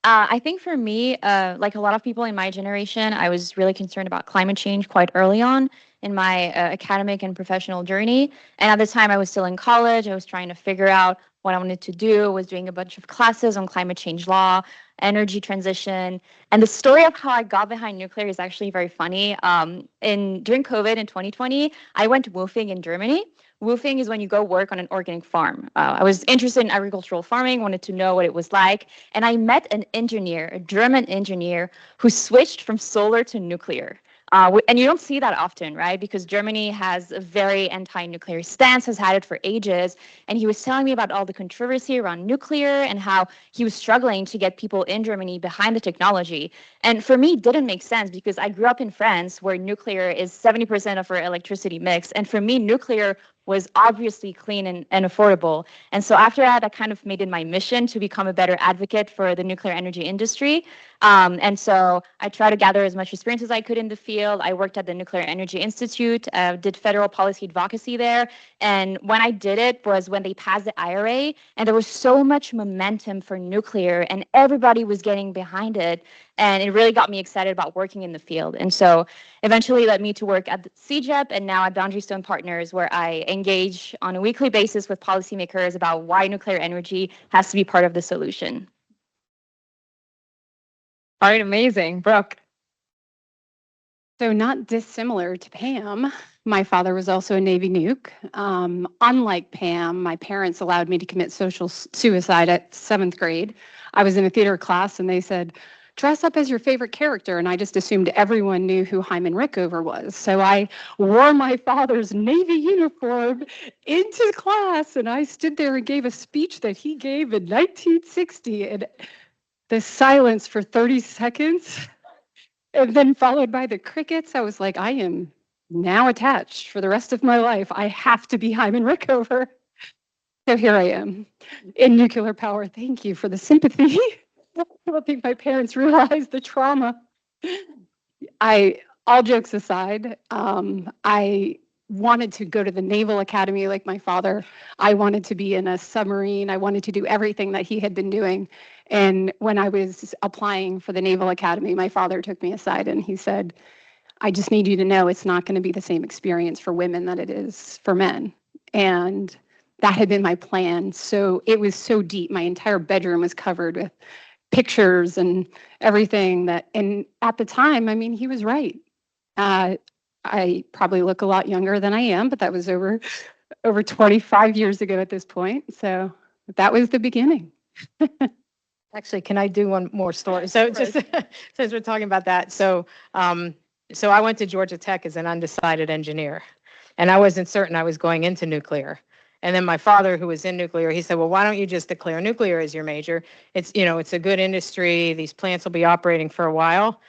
I think for me, like a lot of people in my generation, I was really concerned about climate change quite early on in my academic and professional journey. And at the time, I was still in college. I was trying to figure out what I wanted to do, was doing a bunch of classes on climate change law, energy transition. And the story of how I got behind nuclear is actually very funny. During COVID in 2020, I went woofing in Germany. Woofing is when you go work on an organic farm. I was interested in agricultural farming, wanted to know what it was like. And I met an engineer, a German engineer, who switched from solar to nuclear. And you don't see that often, right? Because Germany has a very anti-nuclear stance, has had it for ages. And he was telling me about all the controversy around nuclear and how he was struggling to get people in Germany behind the technology. And for me, it didn't make sense because I grew up in France where nuclear is 70% of our electricity mix. And for me, nuclear was obviously clean and affordable. And so after that, I kind of made it my mission to become a better advocate for the nuclear energy industry. And so I tried to gather as much experience as I could in the field. I worked at the Nuclear Energy Institute, did federal policy advocacy there. And when I did it was when they passed the IRA, and there was so much momentum for nuclear, and everybody was getting behind it. And it really got me excited about working in the field. And so eventually led me to work at the CGEP and now at Boundary Stone Partners, where I engage on a weekly basis with policymakers about why nuclear energy has to be part of the solution. All right, amazing. Brooke. So not dissimilar to Pam, my father was also a Navy nuke. Unlike Pam, my parents allowed me to commit social suicide at 7th grade. I was in a theater class and they said, dress up as your favorite character. And I just assumed everyone knew who Hyman Rickover was. So I wore my father's Navy uniform into class and I stood there and gave a speech that he gave in 1960. And the silence for 30 seconds and then followed by the crickets. I was like, I am now attached for the rest of my life. I have to be Hyman Rickover. So here I am in nuclear power. Thank you for the sympathy. I don't think my parents realized the trauma. All jokes aside, I wanted to go to the Naval Academy like my father. I wanted to be in a submarine. I wanted to do everything that he had been doing. And when I was applying for the Naval Academy, my father took me aside and he said, I just need you to know it's not going to be the same experience for women that it is for men. And that had been my plan. So it was so deep. My entire bedroom was covered with pictures and everything and at the time, I mean, he was right. I probably look a lot younger than I am, but that was over 25 years ago at this point. So that was the beginning. Actually, can I do one more story? So just since we're talking about that, so I went to Georgia Tech as an undecided engineer, and I wasn't certain I was going into nuclear. And then my father, who was in nuclear, he said, well, why don't you just declare nuclear as your major? It's a good industry. These plants will be operating for a while.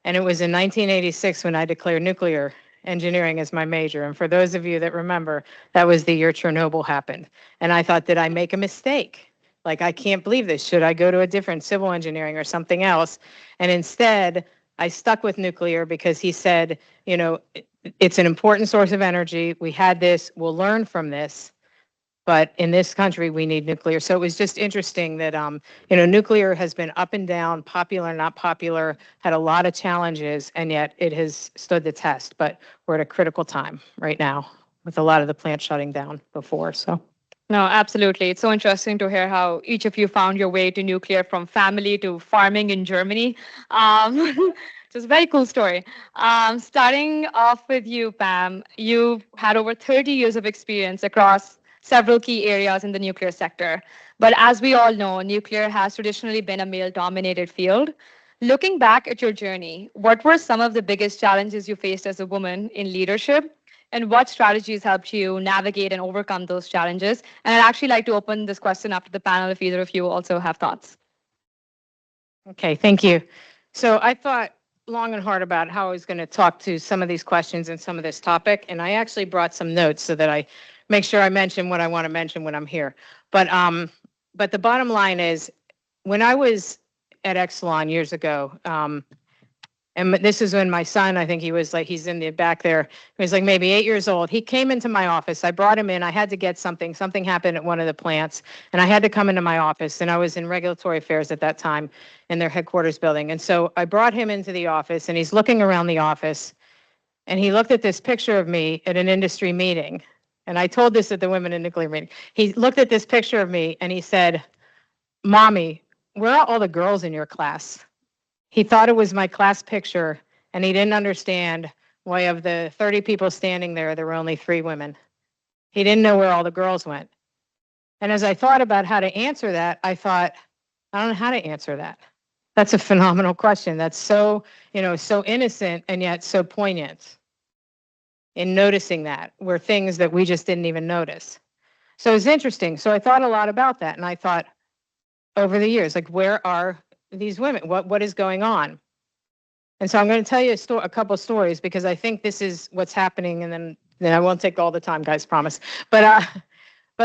And it was in 1986 when I declared nuclear engineering as my major. And for those of you that remember, that was the year Chernobyl happened. And I thought, did I make a mistake? Like, I can't believe this. Should I go to a different civil engineering or something else? And instead, I stuck with nuclear because he said, it's an important source of energy. We had this, we'll learn from this. But in this country, we need nuclear. So it was just interesting that, nuclear has been up and down, popular, not popular, had a lot of challenges, and yet it has stood the test. But we're at a critical time right now with a lot of the plants shutting down before. So. No, absolutely. It's so interesting to hear how each of you found your way to nuclear from family to farming in Germany. Just a very cool story. Starting off with you, Pam, you've had over 30 years of experience across several key areas in the nuclear sector. But as we all know, nuclear has traditionally been a male-dominated field. Looking back at your journey, what were some of the biggest challenges you faced as a woman in leadership? And what strategies helped you navigate and overcome those challenges? And I'd actually like to open this question up to the panel if either of you also have thoughts. Okay, thank you. So I thought long and hard about how I was going to talk to some of these questions and some of this topic, and I actually brought some notes so that I make sure I mention what I want to mention when I'm here. But the bottom line is, when I was at Exelon years ago, and this is when my son, I think he was like, he's in the back there, he was like maybe 8 years old. He came into my office. I brought him in. I had to get something. Something happened at one of the plants, and I had to come into my office. And I was in regulatory affairs at that time in their headquarters building. And so I brought him into the office, and he's looking around the office, and he looked at this picture of me at an industry meeting. And I told this at the Women in Nuclear meeting. He looked at this picture of me, and he said, "Mommy, where are all the girls in your class?" He thought it was my class picture, and he didn't understand why of the 30 people standing there were only 3 women. He didn't know where all the girls went. And as I thought about how to answer that, I thought, I don't know how to answer that. That's a phenomenal question. That's so, so innocent and yet so poignant in noticing that, were things that we just didn't even notice. So it's interesting. So I thought a lot about that, and I thought over the years, like, where are these women? What is going on? And so I'm going to tell you a couple of stories, because I think this is what's happening, and then I won't take all the time, guys, promise. But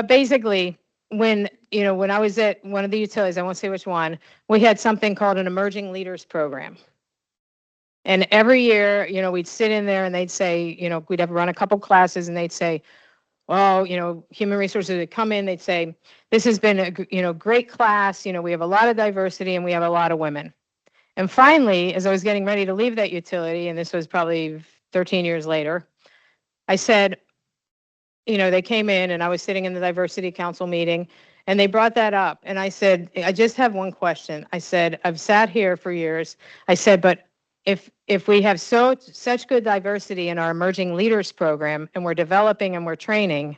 basically, when I was at one of the utilities, I won't say which one, we had something called an Emerging Leaders Program. And every year, we'd sit in there and they'd say, we'd have run a couple classes, and they'd say, well, human resources would come in, they'd say, this has been a great class, we have a lot of diversity and we have a lot of women. And finally, as I was getting ready to leave that utility, and this was probably 13 years later, I said, they came in, and I was sitting in the diversity council meeting, and they brought that up. And I said, I just have one question. I said, I've sat here for years. I said, but if we have such good diversity in our Emerging Leaders Program, and we're developing and we're training,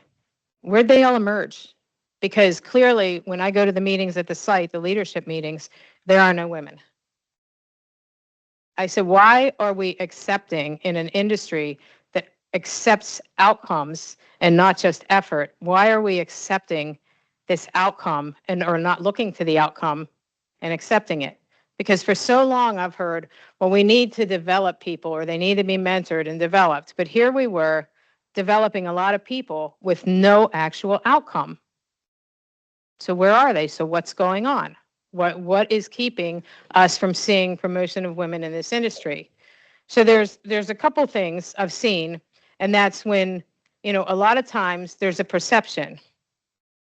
where'd they all emerge? Because clearly, when I go to the meetings at the site, the leadership meetings, there are no women. I said, why are we accepting in an industry that accepts outcomes and not just effort? Why are we accepting this outcome or not looking to the outcome and accepting it? Because for so long I've heard, well, we need to develop people, or they need to be mentored and developed. But here we were developing a lot of people with no actual outcome. So where are they? So what's going on? What is keeping us from seeing promotion of women in this industry? So there's a couple things I've seen, and that's when, a lot of times there's a perception.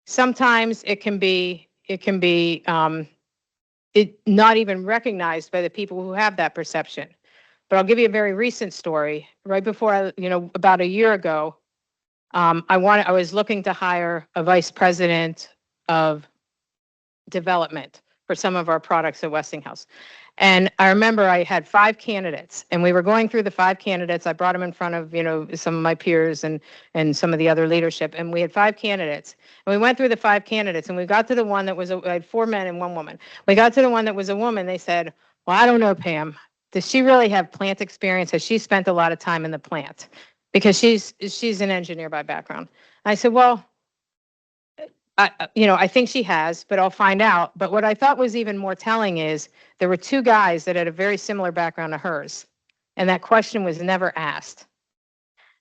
Sometimes it can be not even recognized by the people who have that perception. But I'll give you a very recent story. Right before about a year ago, I was looking to hire a vice president of development for some of our products at Westinghouse. And I remember I had 5 candidates, and we were going through the 5 candidates. I brought them in front of, some of my peers and some of the other leadership, and we had 5 candidates. And we went through the 5 candidates, and we got to the one that was, I had 4 men and 1 woman. We got to the one that was a woman. They said, well, I don't know, Pam. Does she really have plant experience? Has she spent a lot of time in the plant? Because she's an engineer by background. I said, well, I think she has, but I'll find out. But what I thought was even more telling is there were 2 guys that had a very similar background to hers, and that question was never asked.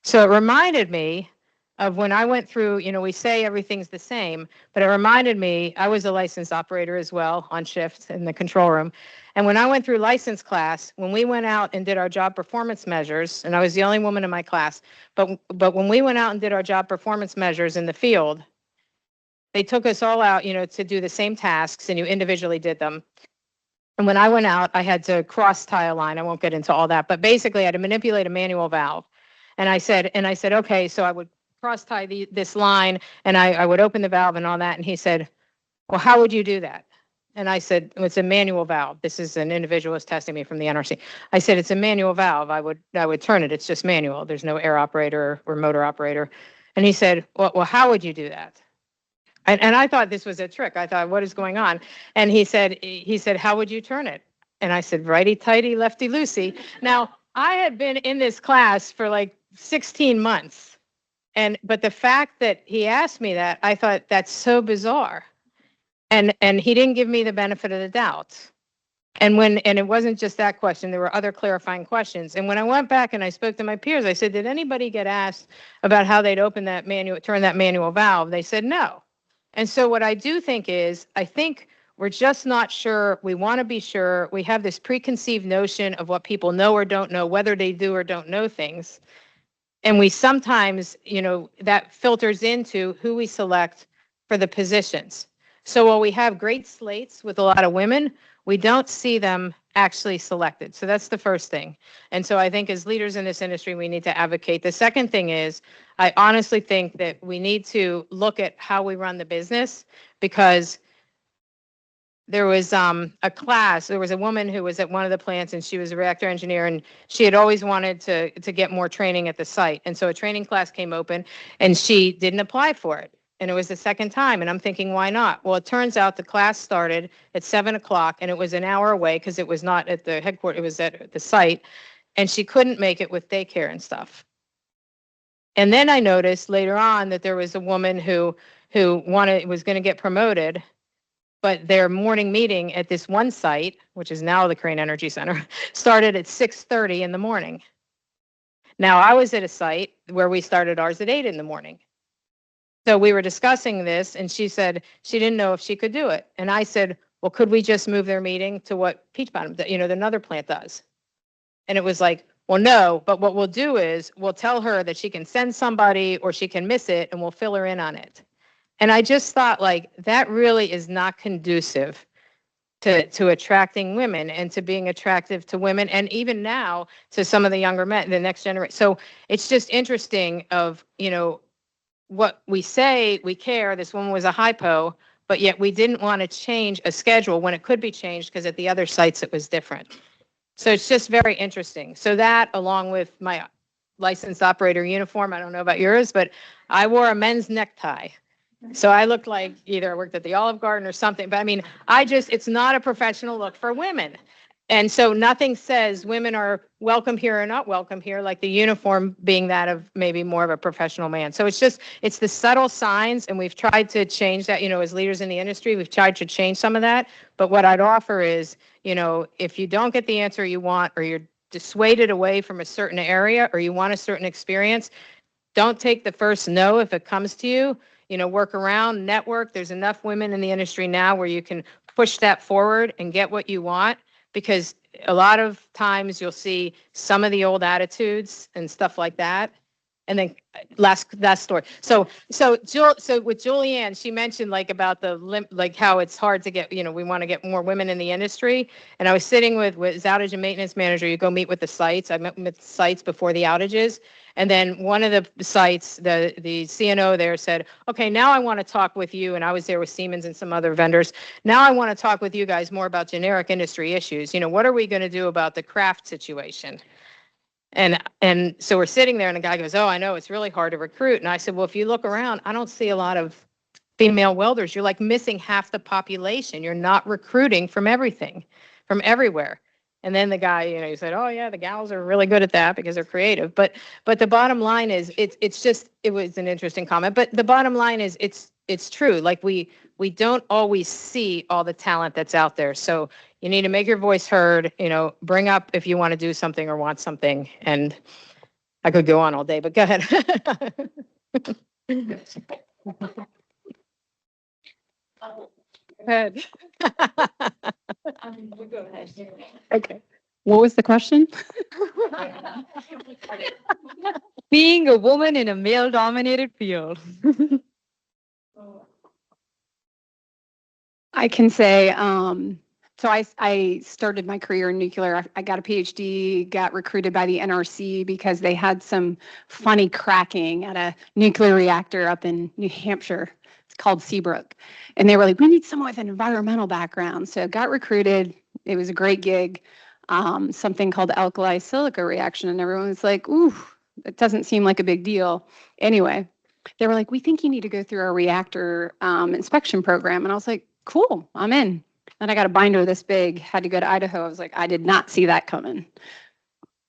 So it reminded me of when I went through, we say everything's the same, but it reminded me, I was a licensed operator as well on shift in the control room. And when I went through license class, when we went out and did our job performance measures, and I was the only woman in my class, but when we went out and did our job performance measures in the field, they took us all out, to do the same tasks, and you individually did them. And when I went out, I had to cross tie a line. I won't get into all that, but basically I had to manipulate a manual valve. And I said, okay, so I would cross tie this line, and I would open the valve and all that. And he said, well, how would you do that? And I said, well, it's a manual valve. This is an individual who's testing me from the NRC. I said, it's a manual valve. I would turn it. It's just manual. There's no air operator or motor operator. And he said, well, how would you do that? And I thought this was a trick. I thought, what is going on? And he said, how would you turn it? And I said, righty-tighty, lefty-loosey. Now, I had been in this class for like 16 months. But the fact that he asked me that, I thought that's so bizarre. And he didn't give me the benefit of the doubt. And it wasn't just that question, there were other clarifying questions. And when I went back and I spoke to my peers, I said, did anybody get asked about how they'd turn that manual valve? They said no. And so what I do think is, I think we're just not sure. We want to be sure. We have this preconceived notion of what people know or don't know, whether they do or don't know things. And we sometimes, that filters into who we select for the positions. So while we have great slates with a lot of women, we don't see them actually selected. So that's the first thing. And so I think as leaders in this industry, we need to advocate. The second thing is, I honestly think that we need to look at how we run the business, because there was a class, there was a woman who was at one of the plants, and she was a reactor engineer, and she had always wanted to get more training at the site. And so a training class came open, and she didn't apply for it. And it was the second time, and I'm thinking, why not? Well, it turns out the class started at 7 o'clock, and it was an hour away because it was not at the headquarters, it was at the site, and she couldn't make it with daycare and stuff. And then I noticed later on that there was a woman who was going to get promoted, but their morning meeting at this one site, which is now the Crane Energy Center, started at 6:30 in the morning. Now, I was at a site where we started ours at 8 in the morning. So we were discussing this, and she said she didn't know if she could do it. And I said, well, could we just move their meeting to what Peach Bottom, another plant does? And it was like, well, no, but what we'll do is we'll tell her that she can send somebody or she can miss it, and we'll fill her in on it. And I just thought, like, that really is not conducive to attracting women and to being attractive to women, and even now to some of the younger men, the next generation. So it's just interesting of, what we say we care. This woman was a hypo, but yet we didn't want to change a schedule when it could be changed because at the other sites it was different. So it's just very interesting. So that, along with my licensed operator uniform, I don't know about yours, but I wore a men's necktie. So I looked like either I worked at the Olive Garden or something, but I mean, it's not a professional look for women. And so nothing says women are welcome here or not welcome here, like the uniform being that of maybe more of a professional man. So it's the subtle signs, and we've tried to change that, as leaders in the industry, we've tried to change some of that. But what I'd offer is, if you don't get the answer you want, or you're dissuaded away from a certain area, or you want a certain experience, don't take the first no if it comes to you. Work around, network. There's enough women in the industry now where you can push that forward and get what you want. Because a lot of times you'll see some of the old attitudes and stuff like that. And then last story. So with Julianne, she mentioned about how it's hard to get, we want to get more women in the industry. And I was sitting with outage and maintenance manager. You go meet with the sites. I met with sites before the outages. And then one of the sites, the CNO there said, okay, now I want to talk with you. And I was there with Siemens and some other vendors. Now I want to talk with you guys more about generic industry issues. What are we going to do about the craft situation? And so we're sitting there, and the guy goes, oh, I know, it's really hard to recruit. And I said, well, if you look around, I don't see a lot of female welders. You're missing half the population. You're not recruiting from everywhere. And then the guy, he said, oh yeah, the gals are really good at that because they're creative. But the bottom line is, it was an interesting comment, but the bottom line is it's true. We don't always see all the talent that's out there. So you need to make your voice heard, bring up if you want to do something or want something. And I could go on all day, but go ahead. Go ahead. Go ahead. Okay. What was the question? Being a woman in a male-dominated field. I can say, so I started my career in nuclear. I got a PhD, got recruited by the NRC because they had some funny cracking at a nuclear reactor up in New Hampshire. It's called Seabrook. And they were like, we need someone with an environmental background. So got recruited. It was a great gig. Something called alkali silica reaction. And everyone was like, ooh, it doesn't seem like a big deal. Anyway, they were like, we think you need to go through our reactor inspection program. And I was like, cool, I'm in. and I got a binder this big, had to go to Idaho. I was like, I did not see that coming.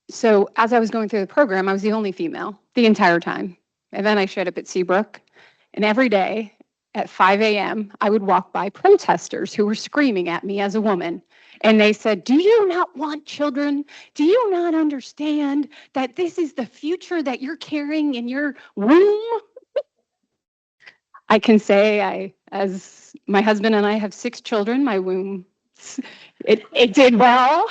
So as I was going through the program, I was the only female the entire time. And then I showed up at Seabrook, and every day at 5 a.m., I would walk by protesters who were screaming at me as a woman. And they said, do you not want children? Do you not understand that this is the future that you're carrying in your womb? I can say as my husband and I have 6 children, my womb, it did well.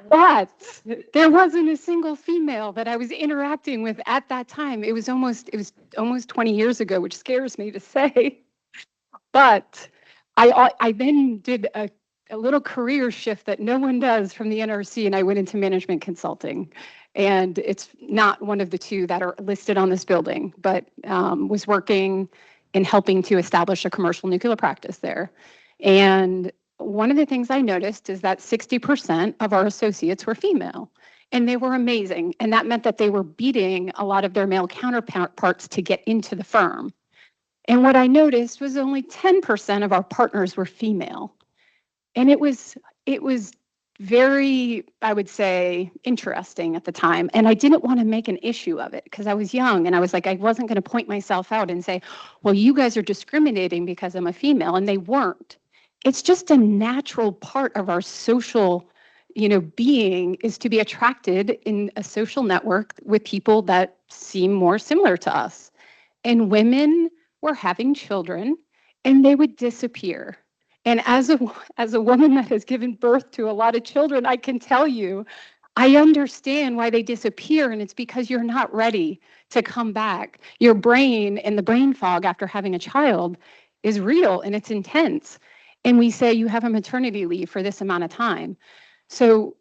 But there wasn't a single female that I was interacting with at that time. It was almost 20 years ago, which scares me to say. But I then did a little career shift that no one does from the NRC, and I went into management consulting. And it's not one of the 2 that are listed on this building, but was working in helping to establish a commercial nuclear practice there. And one of the things I noticed is that 60% of our associates were female, and they were amazing. And that meant that they were beating a lot of their male counterparts to get into the firm. And what I noticed was only 10% of our partners were female. And it was very, I would say, interesting at the time. And I didn't want to make an issue of it because I was young, and I was like, I wasn't going to point myself out and say, well, you guys are discriminating because I'm a female, and they weren't. It's just a natural part of our social, being is to be attracted in a social network with people that seem more similar to us. And women were having children, and they would disappear. And as a woman that has given birth to a lot of children, I can tell you, I understand why they disappear, and it's because you're not ready to come back. Your brain and the brain fog after having a child is real, and it's intense. And we say you have a maternity leave for this amount of time. So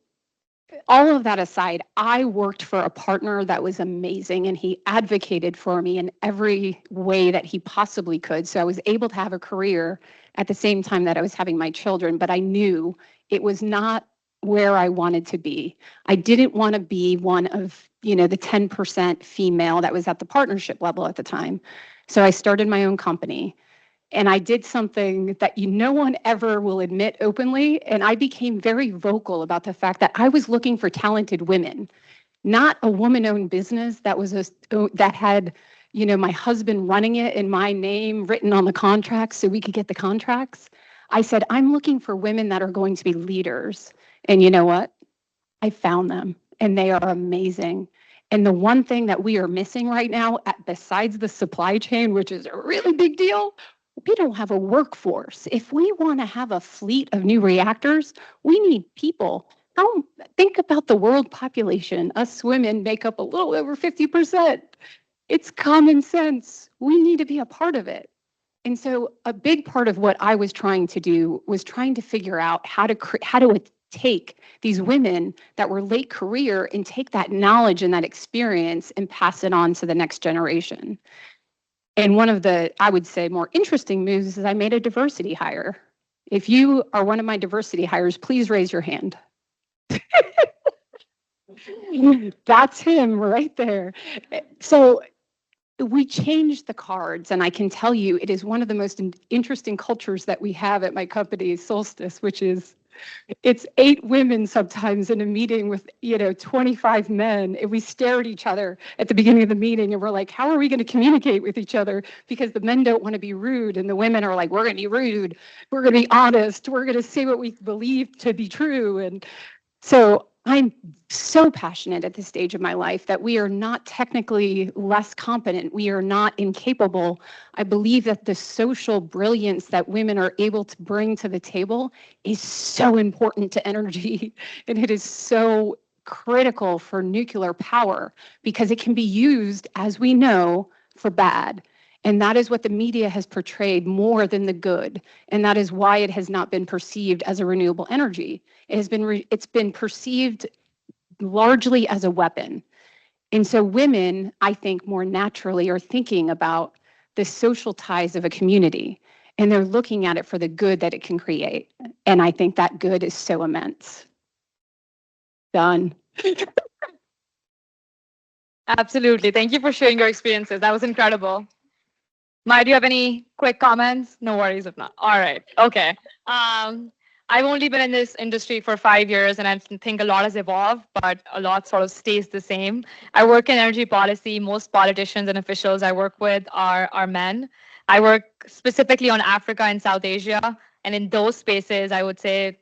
all of that aside, I worked for a partner that was amazing, and he advocated for me in every way that he possibly could. So I was able to have a career at the same time that I was having my children, but I knew it was not where I wanted to be. I didn't want to be one of, the 10% female that was at the partnership level at the time. So I started my own company. And I did something that no one ever will admit openly. And I became very vocal about the fact that I was looking for talented women, not a woman-owned business that had, my husband running it in my name written on the contracts so we could get the contracts. I said, I'm looking for women that are going to be leaders. And you know what? I found them, and they are amazing. And the one thing that we are missing right now, besides the supply chain, which is a really big deal, we don't have a workforce. If we want to have a fleet of new reactors, we need people. Think about the world population. Us women make up a little over 50%. It's common sense. We need to be a part of it. And so a big part of what I was trying to do was trying to figure out how to take these women that were late career and take that knowledge and that experience and pass it on to the next generation. And one of the, I would say, more interesting moves is I made a diversity hire. If you are one of my diversity hires, please raise your hand. That's him right there. So we changed the cards, and I can tell you it is one of the most interesting cultures that we have at my company, Solstice, which is it's 8 women sometimes in a meeting with 25 men, and we stare at each other at the beginning of the meeting, and we're like, how are we going to communicate with each other? Because the men don't want to be rude, and the women are like, we're going to be rude, we're going to be honest, we're going to say what we believe to be true. And so I'm so passionate at this stage of my life that we are not technically less competent. We are not incapable. I believe that the social brilliance that women are able to bring to the table is so important to energy. And it is so critical for nuclear power because it can be used, as we know, for bad. And that is what the media has portrayed more than the good. And that is why it has not been perceived as a renewable energy. It's been perceived largely as a weapon. And so women, I think, more naturally are thinking about the social ties of a community, and they're looking at it for the good that it can create. And I think that good is so immense. Done. Absolutely. Thank you for sharing your experiences. That was incredible. Maya, do you have any quick comments? No worries if not. All right. Okay. I've only been in this industry for 5 years, and I think a lot has evolved, but a lot sort of stays the same. I work in energy policy. Most politicians and officials I work with are men. I work specifically on Africa and South Asia, and in those spaces, I would say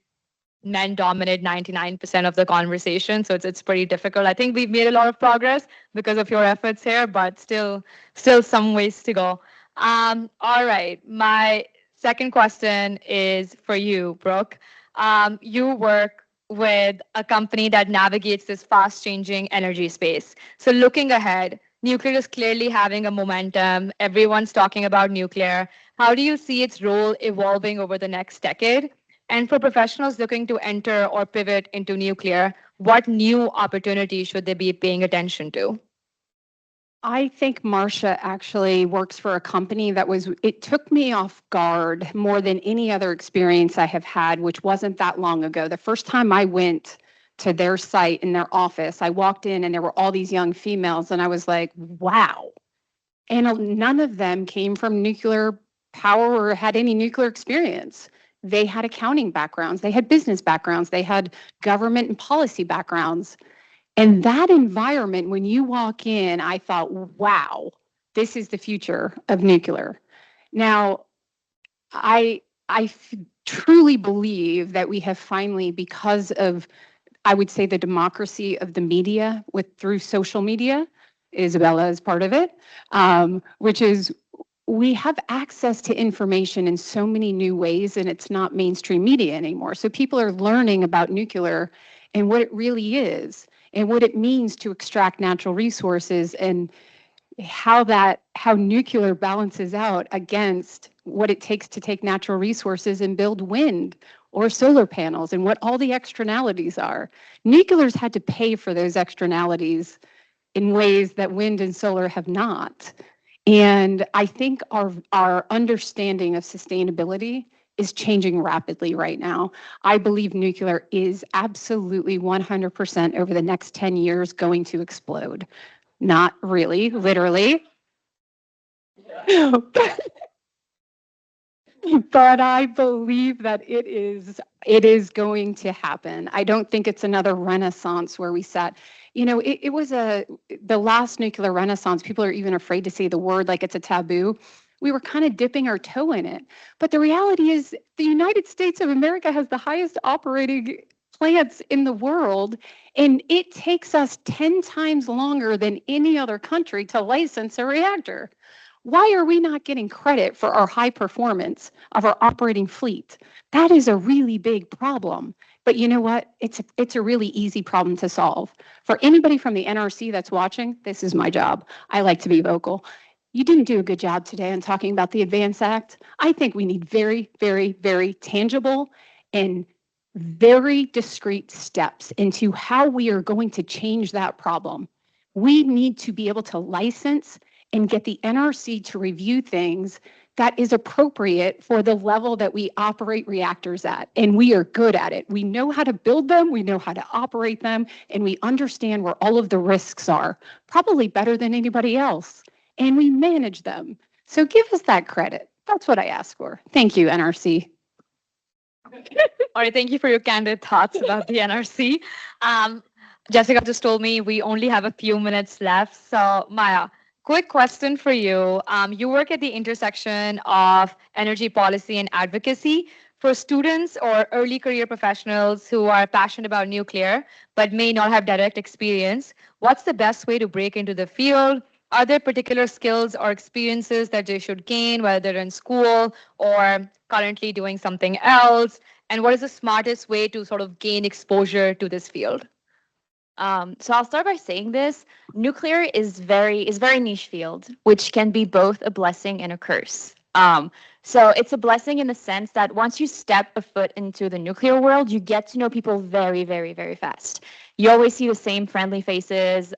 men dominate 99% of the conversation. So it's pretty difficult. I think we've made a lot of progress because of your efforts here, but still some ways to go. All right. My second question is for you, Brooke. You work with a company that navigates this fast changing energy space. So looking ahead, nuclear is clearly having a momentum. Everyone's talking about nuclear. How do you see its role evolving over the next decade? And for professionals looking to enter or pivot into nuclear, what new opportunities should they be paying attention to? I think Marcia actually works for a company it took me off guard more than any other experience I have had, which wasn't that long ago. The first time I went to their site in their office, I walked in and there were all these young females, and I was like, wow. And none of them came from nuclear power or had any nuclear experience. They had accounting backgrounds, they had business backgrounds, they had government and policy backgrounds. And that environment, when you walk in, I thought, wow, this is the future of nuclear. Now, I truly believe that we have finally, because of, I would say, the democracy of the media through social media, Isabella is part of it, which is we have access to information in so many new ways, and it's not mainstream media anymore. So people are learning about nuclear and what it really is and what it means to extract natural resources and how nuclear balances out against what it takes to take natural resources and build wind or solar panels and what all the externalities are. Nuclear's had to pay for those externalities in ways that wind and solar have not. And I think our understanding of sustainability is changing rapidly right now. I believe nuclear is absolutely 100% over the next 10 years going to explode. Not really, literally. But I believe that it is going to happen. I don't think it's another renaissance where we sat. It was the last nuclear renaissance. People are even afraid to say the word, like it's a taboo. We were kind of dipping our toe in it. But the reality is the United States of America has the highest operating plants in the world, and it takes us 10 times longer than any other country to license a reactor. Why are we not getting credit for our high performance of our operating fleet? That is a really big problem. But you know what? It's a really easy problem to solve. For anybody from the NRC that's watching, this is my job. I like to be vocal. You didn't do a good job today on talking about the Advance Act. I think we need very, very, very tangible and very discrete steps into how we are going to change that problem. We need to be able to license and get the NRC to review things that is appropriate for the level that we operate reactors at. And we are good at it. We know how to build them, we know how to operate them, and we understand where all of the risks are, probably better than anybody else. And we manage them. So give us that credit. That's what I ask for. Thank you, NRC. All right, thank you for your candid thoughts about the NRC. Jessica just told me we only have a few minutes left. So Maya, quick question for you. You work at the intersection of energy policy and advocacy. For students or early career professionals who are passionate about nuclear but may not have direct experience, what's the best way to break into the field? Are there particular skills or experiences that they should gain, whether they're in school or currently doing something else? And what is the smartest way to sort of gain exposure to this field? So I'll start by saying this. Nuclear is very niche field, which can be both a blessing and a curse. So it's a blessing in the sense that once you step a foot into the nuclear world, you get to know people very, very, very fast. You always see the same friendly faces.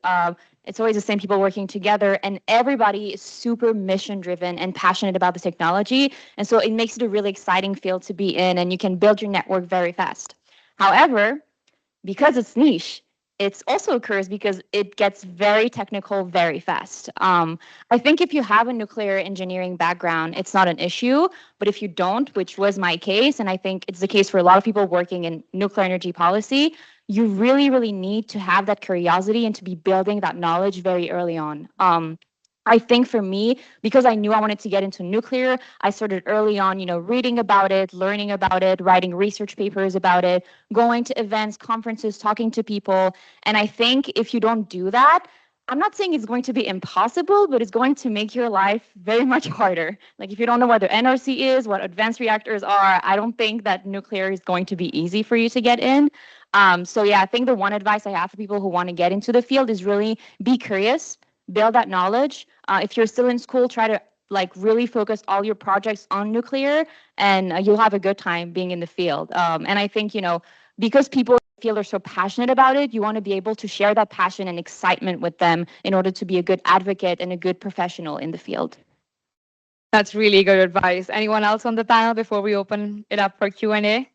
It's always the same people working together, and everybody is super mission driven and passionate about the technology. And so it makes it a really exciting field to be in, and you can build your network very fast. However, because it's niche, it also occurs because it gets very technical very fast. I think if you have a nuclear engineering background, it's not an issue. But if you don't, which was my case, and I think it's the case for a lot of people working in nuclear energy policy, you really, really need to have that curiosity and to be building that knowledge very early on. I think for me, because I knew I wanted to get into nuclear, I started early on, reading about it, learning about it, writing research papers about it, going to events, conferences, talking to people. And I think if you don't do that, I'm not saying it's going to be impossible, but it's going to make your life very much harder. Like if you don't know what the NRC is, what advanced reactors are, I don't think that nuclear is going to be easy for you to get in. So yeah, I think the one advice I have for people who want to get into the field is really be curious, build that knowledge. If you're still in school, try to really focus all your projects on nuclear, and you'll have a good time being in the field. And I think, because people feel are so passionate about it, you want to be able to share that passion and excitement with them in order to be a good advocate and a good professional in the field. That's really good advice. Anyone else on the panel before we open it up for Q&A?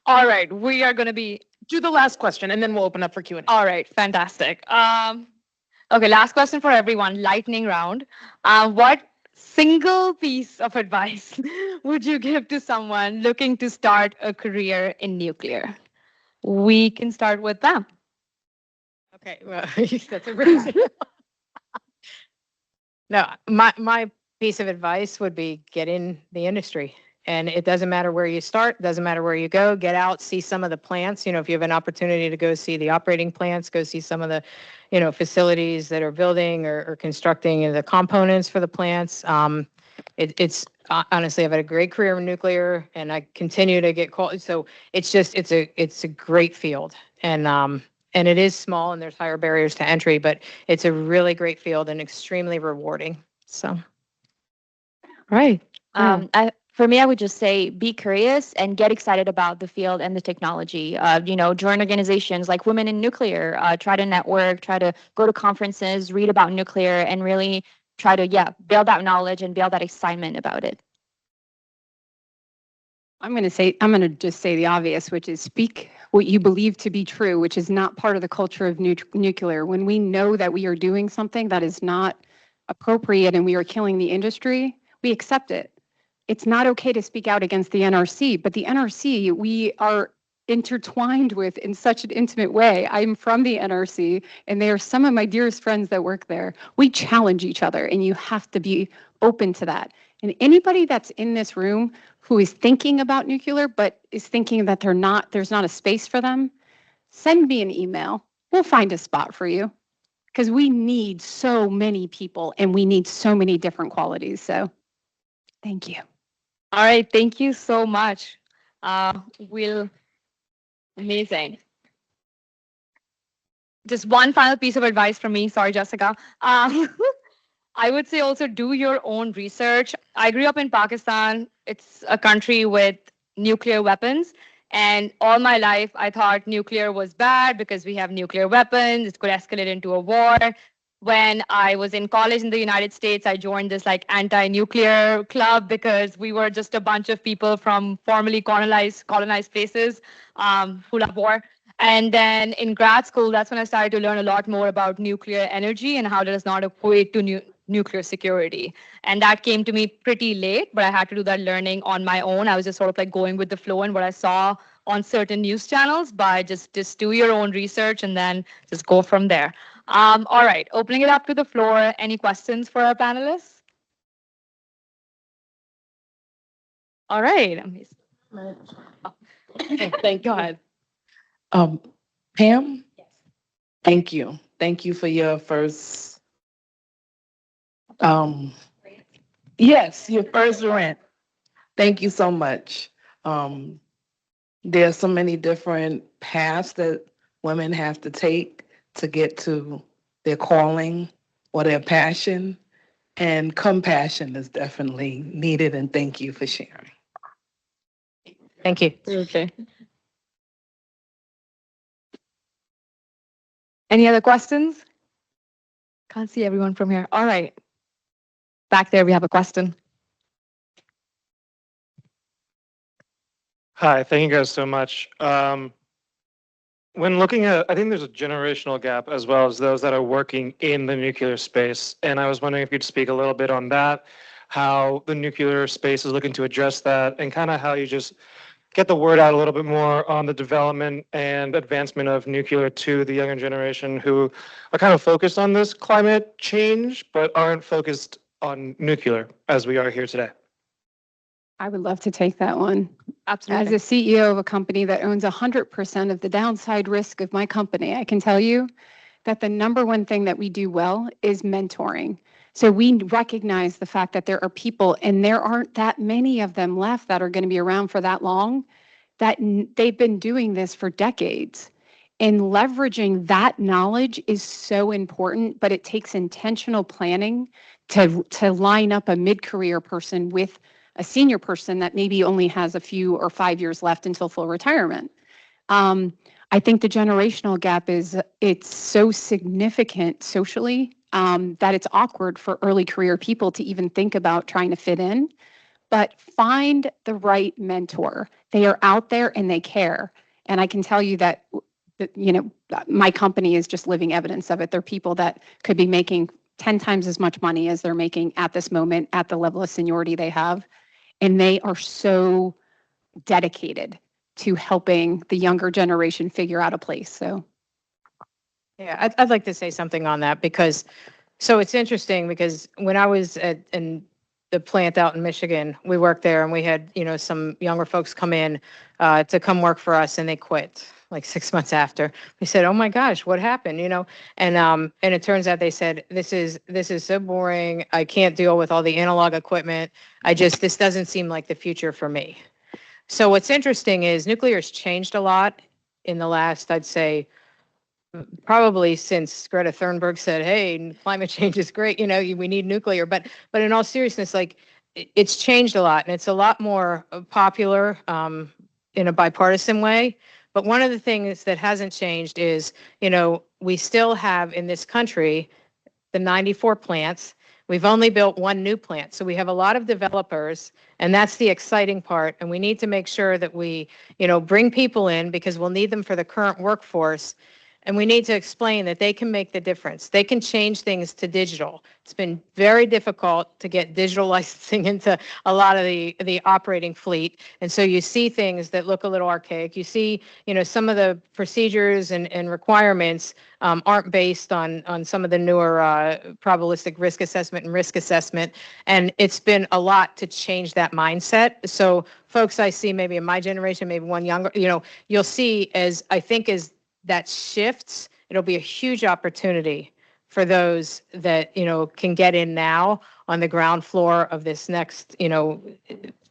All right, we are going to do the last question, and then we'll open up for Q&A. All right, fantastic. Okay, last question for everyone, lightning round. What single piece of advice would you give to someone looking to start a career in nuclear? We can start with them. Okay, well, that's a really no. My piece of advice would be get in the industry. And it doesn't matter where you start, doesn't matter where you go, get out, see some of the plants. If you have an opportunity to go see the operating plants, go see some of the, facilities that are building or constructing the components for the plants. It's honestly, I've had a great career in nuclear and I continue to get called. So it's a great field. And it is small and there's higher barriers to entry, but it's a really great field and extremely rewarding. So, right. For me, I would just say be curious and get excited about the field and the technology. Join organizations like Women in Nuclear, try to network, try to go to conferences, read about nuclear, and really try to, build that knowledge and build that excitement about it. I'm going to just say the obvious, which is speak what you believe to be true, which is not part of the culture of nuclear. When we know that we are doing something that is not appropriate and we are killing the industry, we accept it. It's not okay to speak out against the NRC, but the NRC, we are intertwined with in such an intimate way. I'm from the NRC, and they are some of my dearest friends that work there. We challenge each other, and you have to be open to that. And anybody that's in this room who is thinking about nuclear, but is thinking that there's not a space for them, send me an email. We'll find a spot for you, because we need so many people, and we need so many different qualities. So thank you. All right, thank you so much. Amazing. Just one final piece of advice from me. Sorry, Jessica. I would say also do your own research. I grew up in Pakistan. It's a country with nuclear weapons. And all my life, I thought nuclear was bad because we have nuclear weapons. It could escalate into a war. When I was in college in the United States, I joined this anti-nuclear club because we were just a bunch of people from formerly colonized places who love war. And then in grad school, that's when I started to learn a lot more about nuclear energy and how it does not equate to nuclear security. And that came to me pretty late, but I had to do that learning on my own. I was just sort of going with the flow and what I saw on certain news channels, but just do your own research and then just go from there. All right, opening it up to the floor. Any questions for our panelists? All right. Thank Go ahead. Pam? Yes. Thank you. Thank you for your first, yes, your first rant. Thank you so much. There's so many different paths that women have to take to get to their calling or their passion, and compassion is definitely needed, and thank you for sharing. Thank you. Okay. Any other questions? Can't see everyone from here. All right. Back there, we have a question. Hi, thank you guys so much. When looking at, I think there's a generational gap as well as those that are working in the nuclear space. And I was wondering if you'd speak a little bit on that, how the nuclear space is looking to address that, and kind of how you just get the word out a little bit more on the development and advancement of nuclear to the younger generation who are kind of focused on this climate change, but aren't focused on nuclear as we are here today. I would love to take that one. Absolutely. As a CEO of a company that owns 100% of the downside risk of my company, I can tell you that the number one thing that we do well is mentoring. So we recognize the fact that there are people, and there aren't that many of them left that are going to be around for that long, that they've been doing this for decades. And leveraging that knowledge is so important, but it takes intentional planning to line up a mid-career person with a senior person that maybe only has a few or 5 years left until full retirement. I think the generational gap it's so significant socially that it's awkward for early career people to even think about trying to fit in. But find the right mentor. They are out there and they care. And I can tell you that, my company is just living evidence of it. They're people that could be making 10 times as much money as they're making at this moment at the level of seniority they have. And they are so dedicated to helping the younger generation figure out a place. So, Yeah, I'd like to say something on that because, so it's interesting because when I was in the plant out in Michigan, we worked there and we had, some younger folks come in to come work for us and they quit like 6 months after. We said, "Oh my gosh, what happened?" And it turns out they said, this is so boring. I can't deal with all the analog equipment. This doesn't seem like the future for me. So what's interesting is nuclear has changed a lot in the last, I'd say, probably since Greta Thunberg said, "Hey, climate change is great. We need nuclear." But in all seriousness, like it's changed a lot, and it's a lot more popular in a bipartisan way. But one of the things that hasn't changed is, we still have in this country the 94 plants. We've only built one new plant. So we have a lot of developers, and that's the exciting part. And we need to make sure that we, bring people in because we'll need them for the current workforce. And we need to explain that they can make the difference. They can change things to digital. It's been very difficult to get digital licensing into a lot of the operating fleet. And so you see things that look a little archaic. You see, some of the procedures and requirements aren't based on some of the newer probabilistic risk assessment and risk assessment. And it's been a lot to change that mindset. So folks I see maybe in my generation, maybe one younger, you'll see as that shifts, it'll be a huge opportunity for those that, can get in now on the ground floor of this next,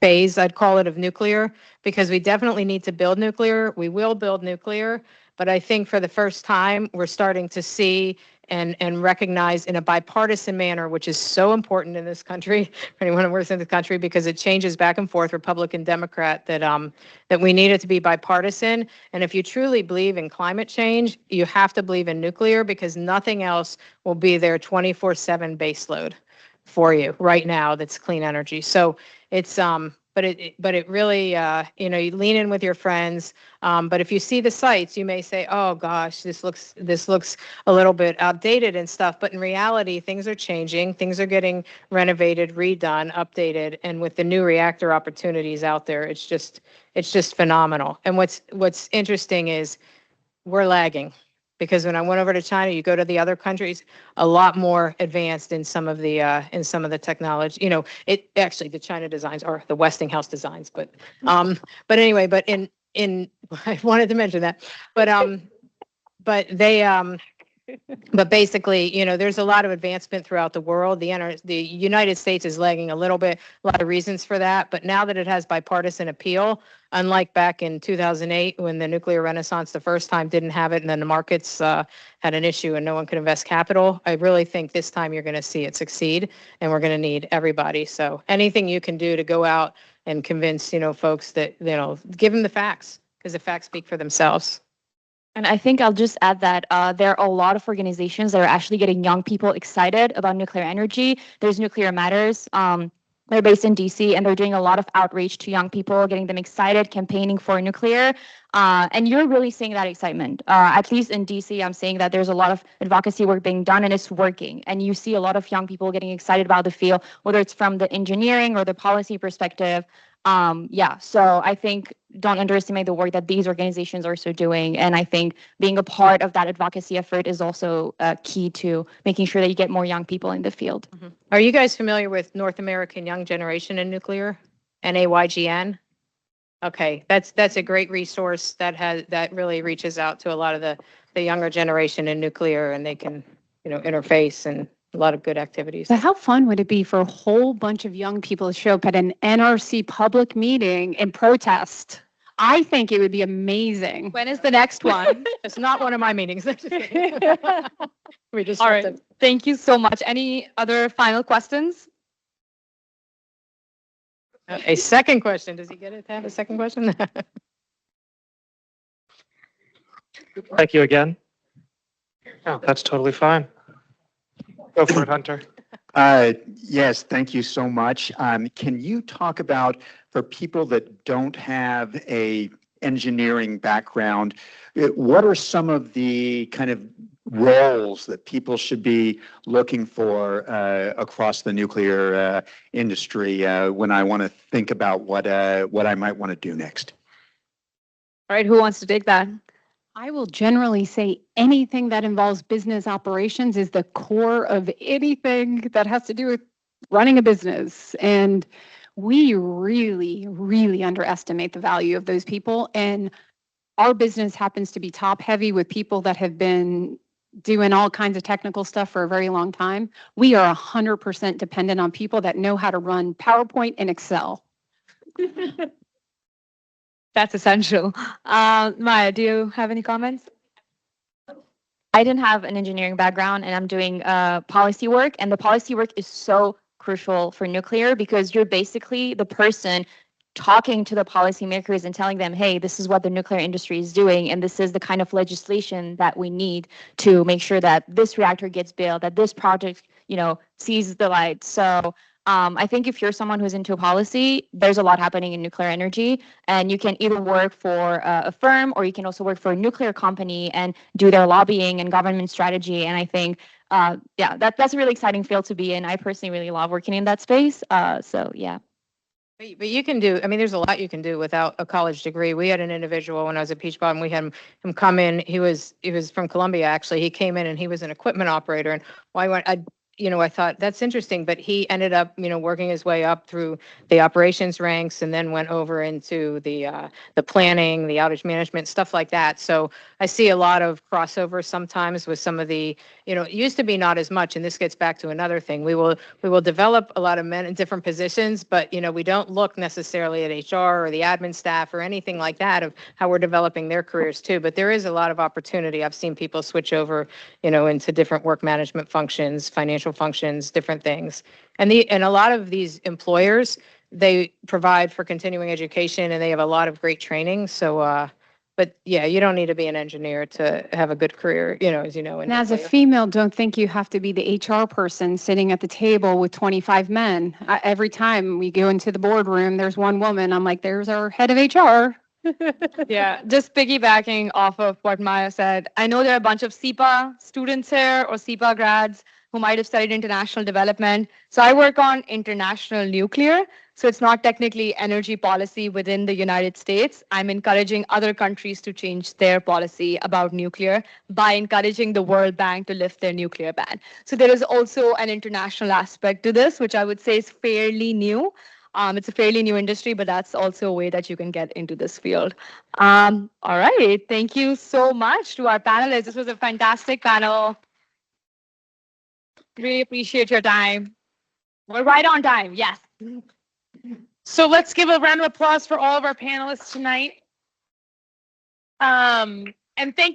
phase, I'd call it, of nuclear, because we definitely need to build nuclear. We will build nuclear, but I think for the first time, we're starting to see and recognize in a bipartisan manner, which is so important in this country, for anyone who works in the country, because it changes back and forth, Republican, Democrat, that we need it to be bipartisan. And if you truly believe in climate change, you have to believe in nuclear because nothing else will be their 24/7 baseload for you right now that's clean energy. So it's but it really you lean in with your friends. But if you see the sites, you may say, "Oh gosh, this looks a little bit outdated and stuff." But in reality, things are changing. Things are getting renovated, redone, updated, and with the new reactor opportunities out there, it's just phenomenal. And what's interesting is we're lagging. Because when I went over to China, you go to the other countries, a lot more advanced in some of the technology. It actually the China designs are the Westinghouse designs, but anyway, but in I wanted to mention that, but they but basically, there's a lot of advancement throughout the world. The United States is lagging a little bit, a lot of reasons for that. But now that it has bipartisan appeal, unlike back in 2008 when the nuclear renaissance the first time didn't have it and then the markets had an issue and no one could invest capital, I really think this time you're going to see it succeed and we're going to need everybody. So anything you can do to go out and convince, folks that, give them the facts because the facts speak for themselves. And I think I'll just add that there are a lot of organizations that are actually getting young people excited about nuclear energy. There's Nuclear Matters. They're based in DC, and they're doing a lot of outreach to young people, getting them excited, campaigning for nuclear. And you're really seeing that excitement. At least in DC, I'm seeing that there's a lot of advocacy work being done, and it's working. And you see a lot of young people getting excited about the field, whether it's from the engineering or the policy perspective. Yeah, so I think don't underestimate the work that these organizations are also doing. And I think being a part of that advocacy effort is also key to making sure that you get more young people in the field. Are you guys familiar with North American Young Generation in Nuclear, NAYGN? Okay, that's a great resource that really reaches out to a lot of the younger generation in nuclear, and they can, interface, and a lot of good activities. So how fun would it be for a whole bunch of young people to show up at an NRC public meeting and protest? I think it would be amazing. When is the next one? It's not one of my meetings. We just All have right. to. Thank you so much. Any other final questions? A second question. Does he get it to have a second question? Thank you again. Oh, that's totally fine. Go for it, Hunter. Yes, thank you so much. Can you talk about, for people that don't have a engineering background, what are some of the kind of roles that people should be looking for across the nuclear industry when I want to think about what I might want to do next? All right, who wants to take that? I will generally say anything that involves business operations is the core of anything that has to do with running a business. And we really, really underestimate the value of those people. And our business happens to be top heavy with people that have been doing all kinds of technical stuff for a very long time. We are 100% dependent on people that know how to run PowerPoint and Excel. That's essential. Maya, do you have any comments? I didn't have an engineering background, and I'm doing policy work, and the policy work is so crucial for nuclear because you're basically the person talking to the policymakers and telling them, hey, this is what the nuclear industry is doing, and this is the kind of legislation that we need to make sure that this reactor gets built, that this project, sees the light. So I think if you're someone who's into policy, there's a lot happening in nuclear energy, and you can either work for a firm, or you can also work for a nuclear company and do their lobbying and government strategy. And I think, that's a really exciting field to be in. I personally really love working in that space. So yeah. But you can do, there's a lot you can do without a college degree. We had an individual when I was at Peach Bottom, we had him come in. He was from Columbia, actually. He came in and he was an equipment operator. And I thought that's interesting, but he ended up, working his way up through the operations ranks, and then went over into the planning, the outage management, stuff like that. So I see a lot of crossover sometimes with some of the, it used to be not as much, and this gets back to another thing. We will develop a lot of men in different positions, but we don't look necessarily at HR or the admin staff or anything like that of how we're developing their careers too. But there is a lot of opportunity. I've seen people switch over, into different work management functions, financial functions, different things. And a lot of these employers, they provide for continuing education, and they have a lot of great training. So, but yeah, you don't need to be an engineer to have a good career, as you know. And as a female, don't think you have to be the HR person sitting at the table with 25 men. Every time we go into the boardroom, there's one woman. I'm like, there's our head of HR. Yeah, just piggybacking off of what Maya said, I know there are a bunch of SIPA students here, or SIPA grads who might have studied international development. So I work on international nuclear. So it's not technically energy policy within the United States. I'm encouraging other countries to change their policy about nuclear by encouraging the World Bank to lift their nuclear ban. So there is also an international aspect to this, which I would say is fairly new. It's a fairly new industry, but that's also a way that you can get into this field. All right. Thank you so much to our panelists. This was a fantastic panel. Really appreciate your time. We're right on time. Yes. So let's give a round of applause for all of our panelists tonight. And thank you.